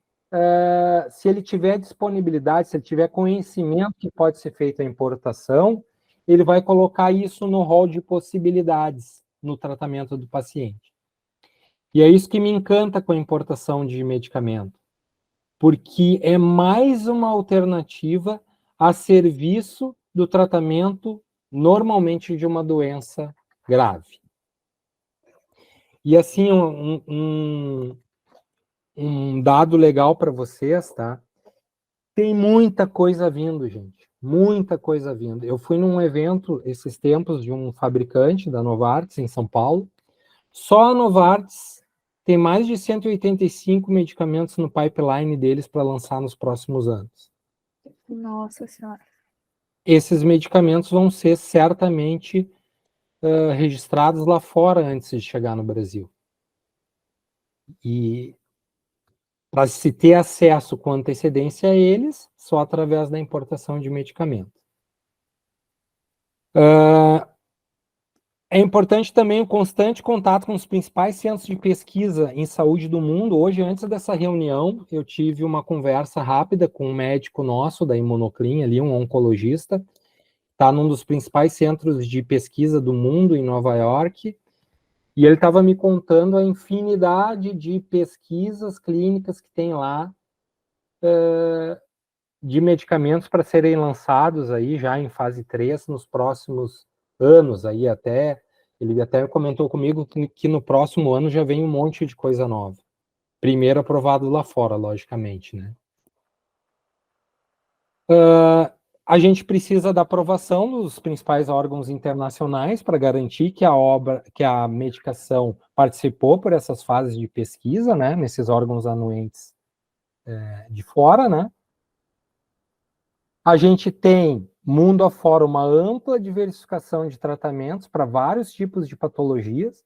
se ele tiver disponibilidade, se ele tiver conhecimento que pode ser feita a importação, ele vai colocar isso no rol de possibilidades no tratamento do paciente. E é isso que me encanta com a importação de medicamento, porque é mais uma alternativa a serviço do tratamento normalmente de uma doença grave. E assim, um dado legal para vocês, tá? Tem muita coisa vindo, gente. Muita coisa vindo. Eu fui num evento esses tempos de um fabricante da Novartis em São Paulo. Só a Novartis tem mais de 185 medicamentos no pipeline deles para lançar nos próximos anos. Nossa Senhora. Esses medicamentos vão ser certamente registrados lá fora antes de chegar no Brasil. E para se ter acesso com antecedência a eles, só através da importação de medicamento. É importante também o constante contato com os principais centros de pesquisa em saúde do mundo. Hoje, antes dessa reunião, eu tive uma conversa rápida com um médico nosso da Imunoclin, ali, um oncologista, está num dos principais centros de pesquisa do mundo, em Nova York, e ele estava me contando a infinidade de pesquisas clínicas que tem lá, de medicamentos para serem lançados aí já em fase 3 nos próximos anos, aí ele até comentou comigo que no próximo ano já vem um monte de coisa nova. Primeiro aprovado lá fora, logicamente, né? A gente precisa da aprovação dos principais órgãos internacionais para garantir que a medicação participou por essas fases de pesquisa, né? Nesses órgãos anuentes de fora, né? A gente tem, mundo afora, uma ampla diversificação de tratamentos para vários tipos de patologias.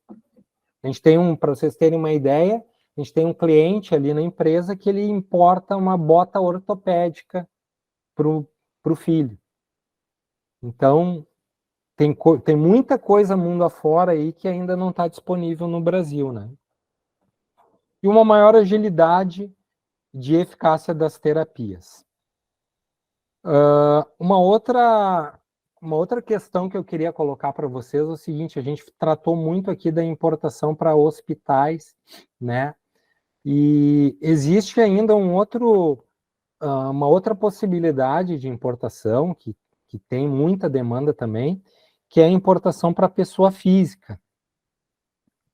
A gente tem para vocês terem uma ideia, a gente tem um cliente ali na empresa que ele importa uma bota ortopédica para o filho. Então, tem muita coisa mundo afora aí que ainda não está disponível no Brasil, né? E uma maior agilidade de eficácia das terapias. Uma outra questão que eu queria colocar para vocês é o seguinte: a gente tratou muito aqui da importação para hospitais, né? E existe ainda uma outra possibilidade de importação, que tem muita demanda também, que é a importação para pessoa física,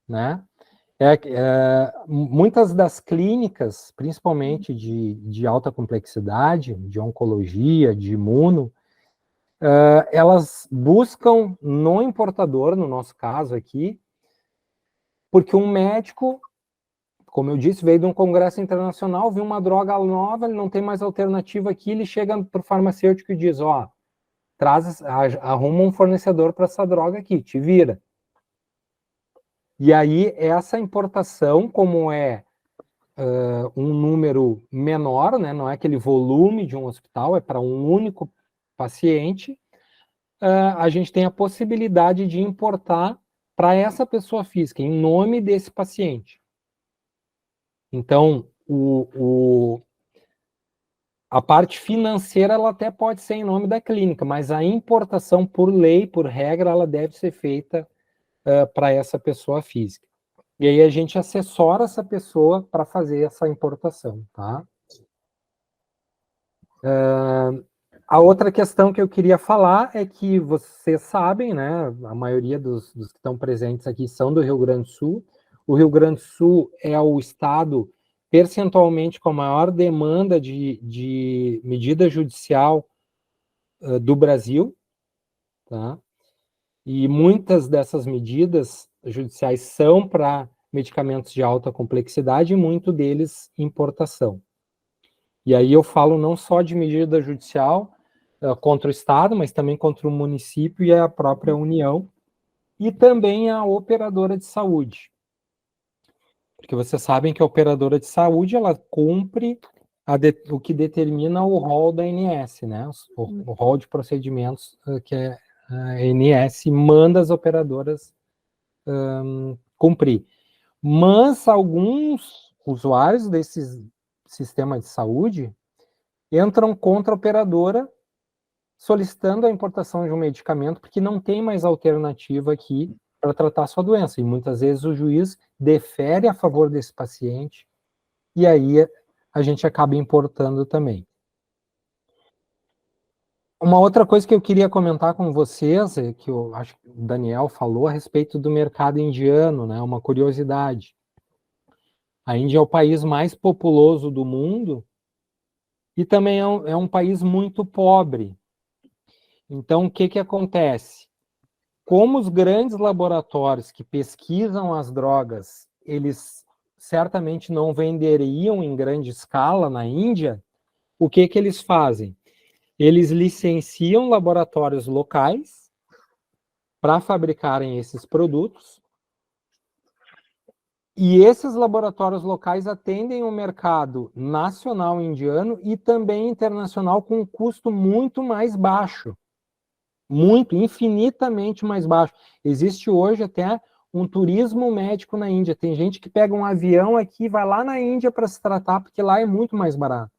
né? Muitas das clínicas, principalmente de alta complexidade, de oncologia, de imuno, elas buscam no importador, no nosso caso aqui, porque um médico, como eu disse, veio de um congresso internacional, viu uma droga nova, ele não tem mais alternativa aqui, ele chega para o farmacêutico e diz, arruma um fornecedor para essa droga aqui, te vira. E aí, essa importação, como é um número menor, né, não é aquele volume de um hospital, é para um único paciente, a gente tem a possibilidade de importar para essa pessoa física, em nome desse paciente. Então, a parte financeira, ela até pode ser em nome da clínica, mas a importação, por lei, por regra, ela deve ser feita para essa pessoa física. E aí a gente assessora essa pessoa para fazer essa importação, tá? A outra questão que eu queria falar é que vocês sabem, né, a maioria dos que estão presentes aqui são do Rio Grande do Sul. O Rio Grande do Sul é o estado percentualmente com a maior demanda de medida judicial do Brasil, tá? E muitas dessas medidas judiciais são para medicamentos de alta complexidade e muito deles importação. E aí eu falo não só de medida judicial contra o Estado, mas também contra o município e a própria União, e também a operadora de saúde. Porque vocês sabem que a operadora de saúde, ela cumpre o que determina o rol da ANS, né? O rol de procedimentos que a ANS manda as operadoras cumprir. Mas alguns usuários desses sistemas de saúde entram contra a operadora solicitando a importação de um medicamento porque não tem mais alternativa aqui para tratar a sua doença. E muitas vezes o juiz defere a favor desse paciente e aí a gente acaba importando também. Uma outra coisa que eu queria comentar com vocês, que eu acho que o Daniel falou a respeito do mercado indiano, né? Uma curiosidade. A Índia é o país mais populoso do mundo e também é um país muito pobre. Então, o que acontece? Como os grandes laboratórios que pesquisam as drogas, eles certamente não venderiam em grande escala na Índia, o que eles fazem? Eles licenciam laboratórios locais para fabricarem esses produtos e esses laboratórios locais atendem o mercado nacional indiano e também internacional com um custo muito mais baixo. muito, infinitamente mais baixo. Existe hoje até um turismo médico na Índia. Tem gente que pega um avião aqui e vai lá na Índia para se tratar, porque lá é muito mais barato.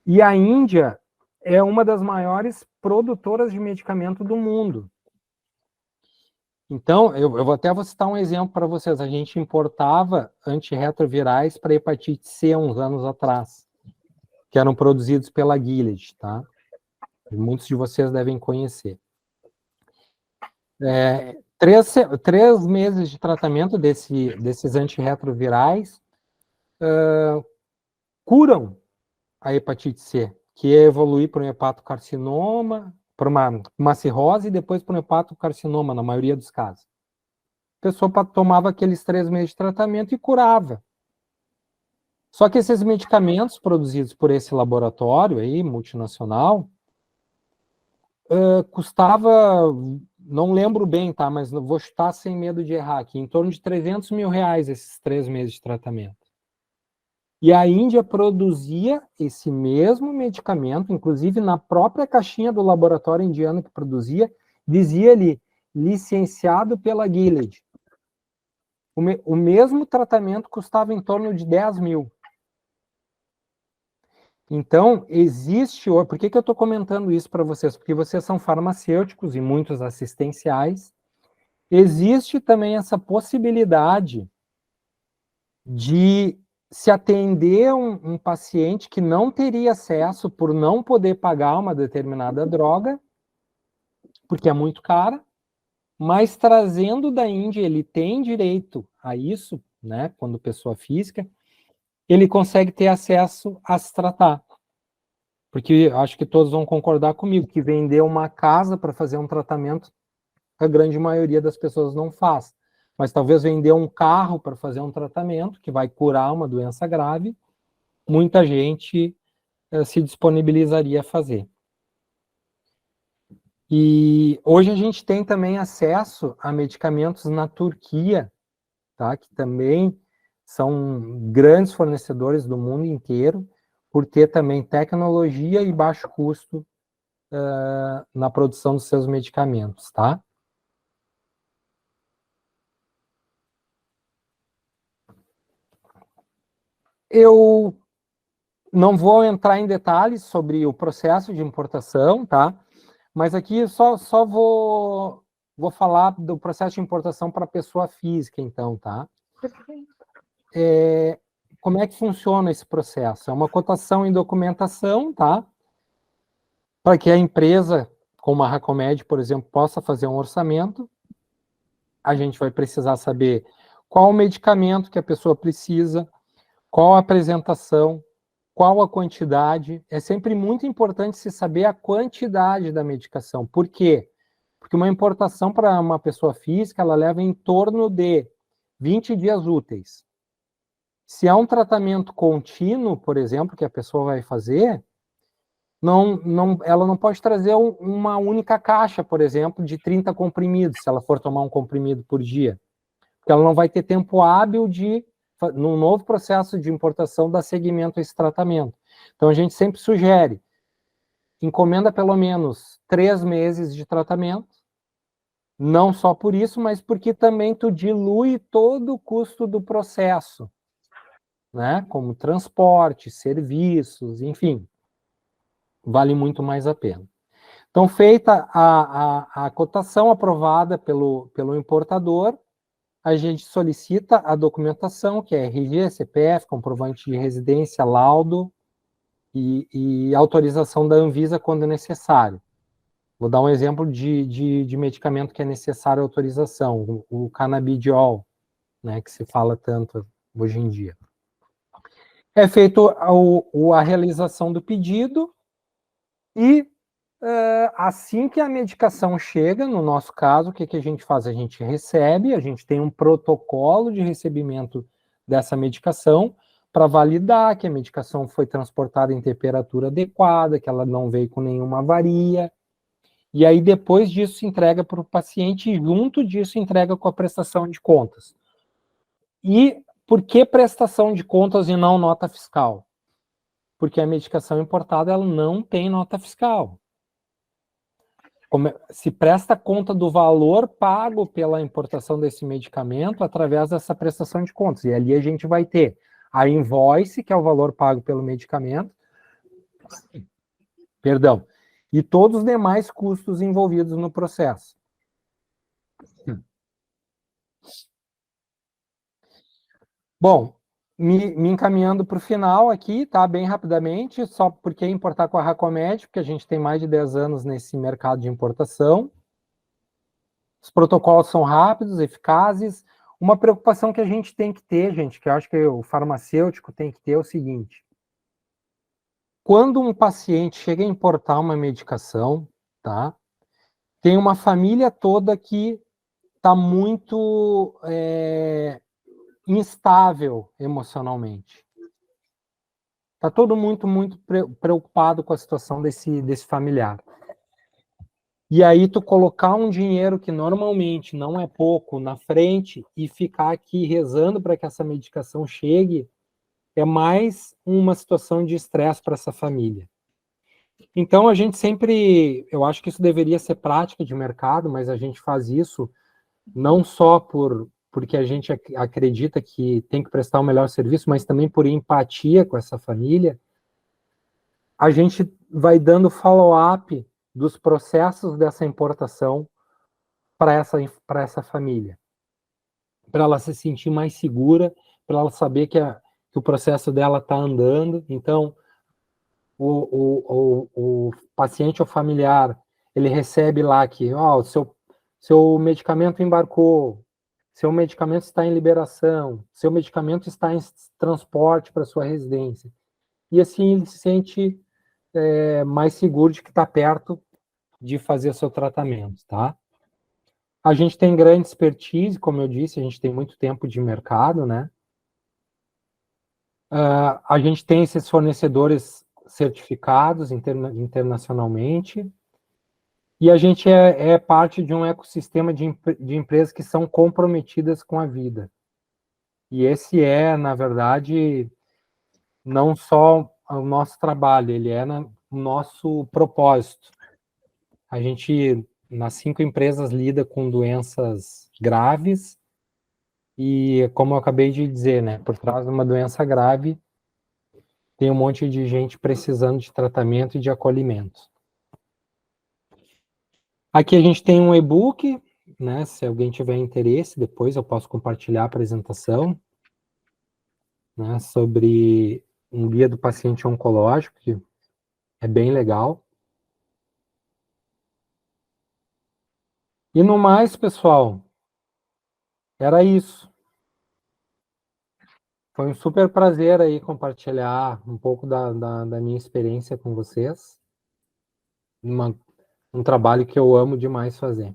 E a Índia é uma das maiores produtoras de medicamento do mundo. Então, eu vou citar um exemplo para vocês. A gente importava antirretrovirais para hepatite C uns anos atrás, que eram produzidos pela Gilead, tá? Muitos de vocês devem conhecer. 3 meses de tratamento desses antirretrovirais curam a hepatite C, que é evoluir para um hepatocarcinoma, para uma cirrose e depois para um hepatocarcinoma, na maioria dos casos. A pessoa tomava aqueles 3 meses de tratamento e curava. Só que esses medicamentos produzidos por esse laboratório aí, multinacional, custava, não lembro bem, tá? Mas vou chutar sem medo de errar aqui, em torno de 300 mil reais esses 3 meses de tratamento. E a Índia produzia esse mesmo medicamento, inclusive na própria caixinha do laboratório indiano que produzia, dizia ali, licenciado pela Gilead. O mesmo tratamento custava em torno de 10 mil. Então, existe... Por que eu estou comentando isso para vocês? Porque vocês são farmacêuticos e muitos assistenciais. Existe também essa possibilidade de se atender um paciente que não teria acesso por não poder pagar uma determinada droga, porque é muito cara, mas trazendo da Índia, ele tem direito a isso, né, quando pessoa física, ele consegue ter acesso a se tratar. Porque acho que todos vão concordar comigo, que vender uma casa para fazer um tratamento, a grande maioria das pessoas não faz. Mas talvez vender um carro para fazer um tratamento que vai curar uma doença grave, muita gente se disponibilizaria a fazer. E hoje a gente tem também acesso a medicamentos na Turquia, tá? Que também são grandes fornecedores do mundo inteiro, por ter também tecnologia e baixo custo na produção dos seus medicamentos, tá? Eu não vou entrar em detalhes sobre o processo de importação, tá? Mas aqui só vou falar do processo de importação para pessoa física, então, tá? Como é que funciona esse processo? É uma cotação em documentação, tá? Para que a empresa, como a Racomed, por exemplo, possa fazer um orçamento, a gente vai precisar saber qual o medicamento que a pessoa precisa, qual a apresentação, qual a quantidade. É sempre muito importante se saber a quantidade da medicação. Por quê? Porque uma importação para uma pessoa física, ela leva em torno de 20 dias úteis. Se é um tratamento contínuo, por exemplo, que a pessoa vai fazer, ela não pode trazer uma única caixa, por exemplo, de 30 comprimidos, se ela for tomar um comprimido por dia. Porque ela não vai ter tempo hábil de, num novo processo de importação, dar seguimento a esse tratamento. Então, a gente sempre sugere, encomenda pelo menos 3 meses de tratamento, não só por isso, mas porque também tu dilui todo o custo do processo, né? Como transporte, serviços, enfim, vale muito mais a pena. Então, feita a cotação aprovada pelo importador, a gente solicita a documentação, que é RG, CPF, comprovante de residência, laudo e autorização da Anvisa quando necessário. Vou dar um exemplo de medicamento que é necessário autorização, o canabidiol, né, que se fala tanto hoje em dia. É feito a realização do pedido e assim que a medicação chega, no nosso caso, o que a gente faz? A gente recebe, a gente tem um protocolo de recebimento dessa medicação para validar que a medicação foi transportada em temperatura adequada, que ela não veio com nenhuma avaria. E aí, depois disso, se entrega para o paciente e, junto disso, entrega com a prestação de contas. E por que prestação de contas e não nota fiscal? Porque a medicação importada ela não tem nota fiscal. se presta conta do valor pago pela importação desse medicamento através dessa prestação de contas. E ali a gente vai ter a invoice, que é o valor pago pelo medicamento, perdão, e todos os demais custos envolvidos no processo. Bom, me encaminhando para o final aqui, tá? Bem rapidamente, só porque importar com a Racomed, porque a gente tem mais de 10 anos nesse mercado de importação. Os protocolos são rápidos, eficazes. Uma preocupação que a gente tem que ter, gente, que eu acho que o farmacêutico tem que ter é o seguinte: quando um paciente chega a importar uma medicação, tá? Tem uma família toda que está muito instável emocionalmente. Está todo muito preocupado com a situação desse familiar. E aí tu colocar um dinheiro que normalmente não é pouco na frente e ficar aqui rezando para que essa medicação chegue é mais uma situação de estresse para essa família. Então a gente sempre, eu acho que isso deveria ser prática de mercado, mas a gente faz isso não só porque a gente acredita que tem que prestar o melhor serviço, mas também por empatia com essa família. A gente vai dando follow-up dos processos dessa importação para essa família, para ela se sentir mais segura, para ela saber que o processo dela está andando. Então, o paciente ou familiar, ele recebe lá que seu medicamento embarcou, seu medicamento está em liberação, seu medicamento está em transporte para sua residência. E assim ele se sente mais seguro de que está perto de fazer seu tratamento, tá? A gente tem grande expertise, como eu disse, a gente tem muito tempo de mercado, né? A gente tem esses fornecedores certificados internacionalmente, e a gente é parte de um ecossistema de empresas que são comprometidas com a vida. E esse na verdade, não só o nosso trabalho, ele o nosso propósito. A gente, nas 5 empresas, lida com doenças graves e, como eu acabei de dizer, né, por trás de uma doença grave, tem um monte de gente precisando de tratamento e de acolhimento. Aqui a gente tem um e-book, né? Se alguém tiver interesse, depois eu posso compartilhar a apresentação, né, sobre um guia do paciente oncológico, que é bem legal. E no mais, pessoal, era isso. Foi um super prazer aí compartilhar um pouco da minha experiência com vocês. Um trabalho que eu amo demais fazer.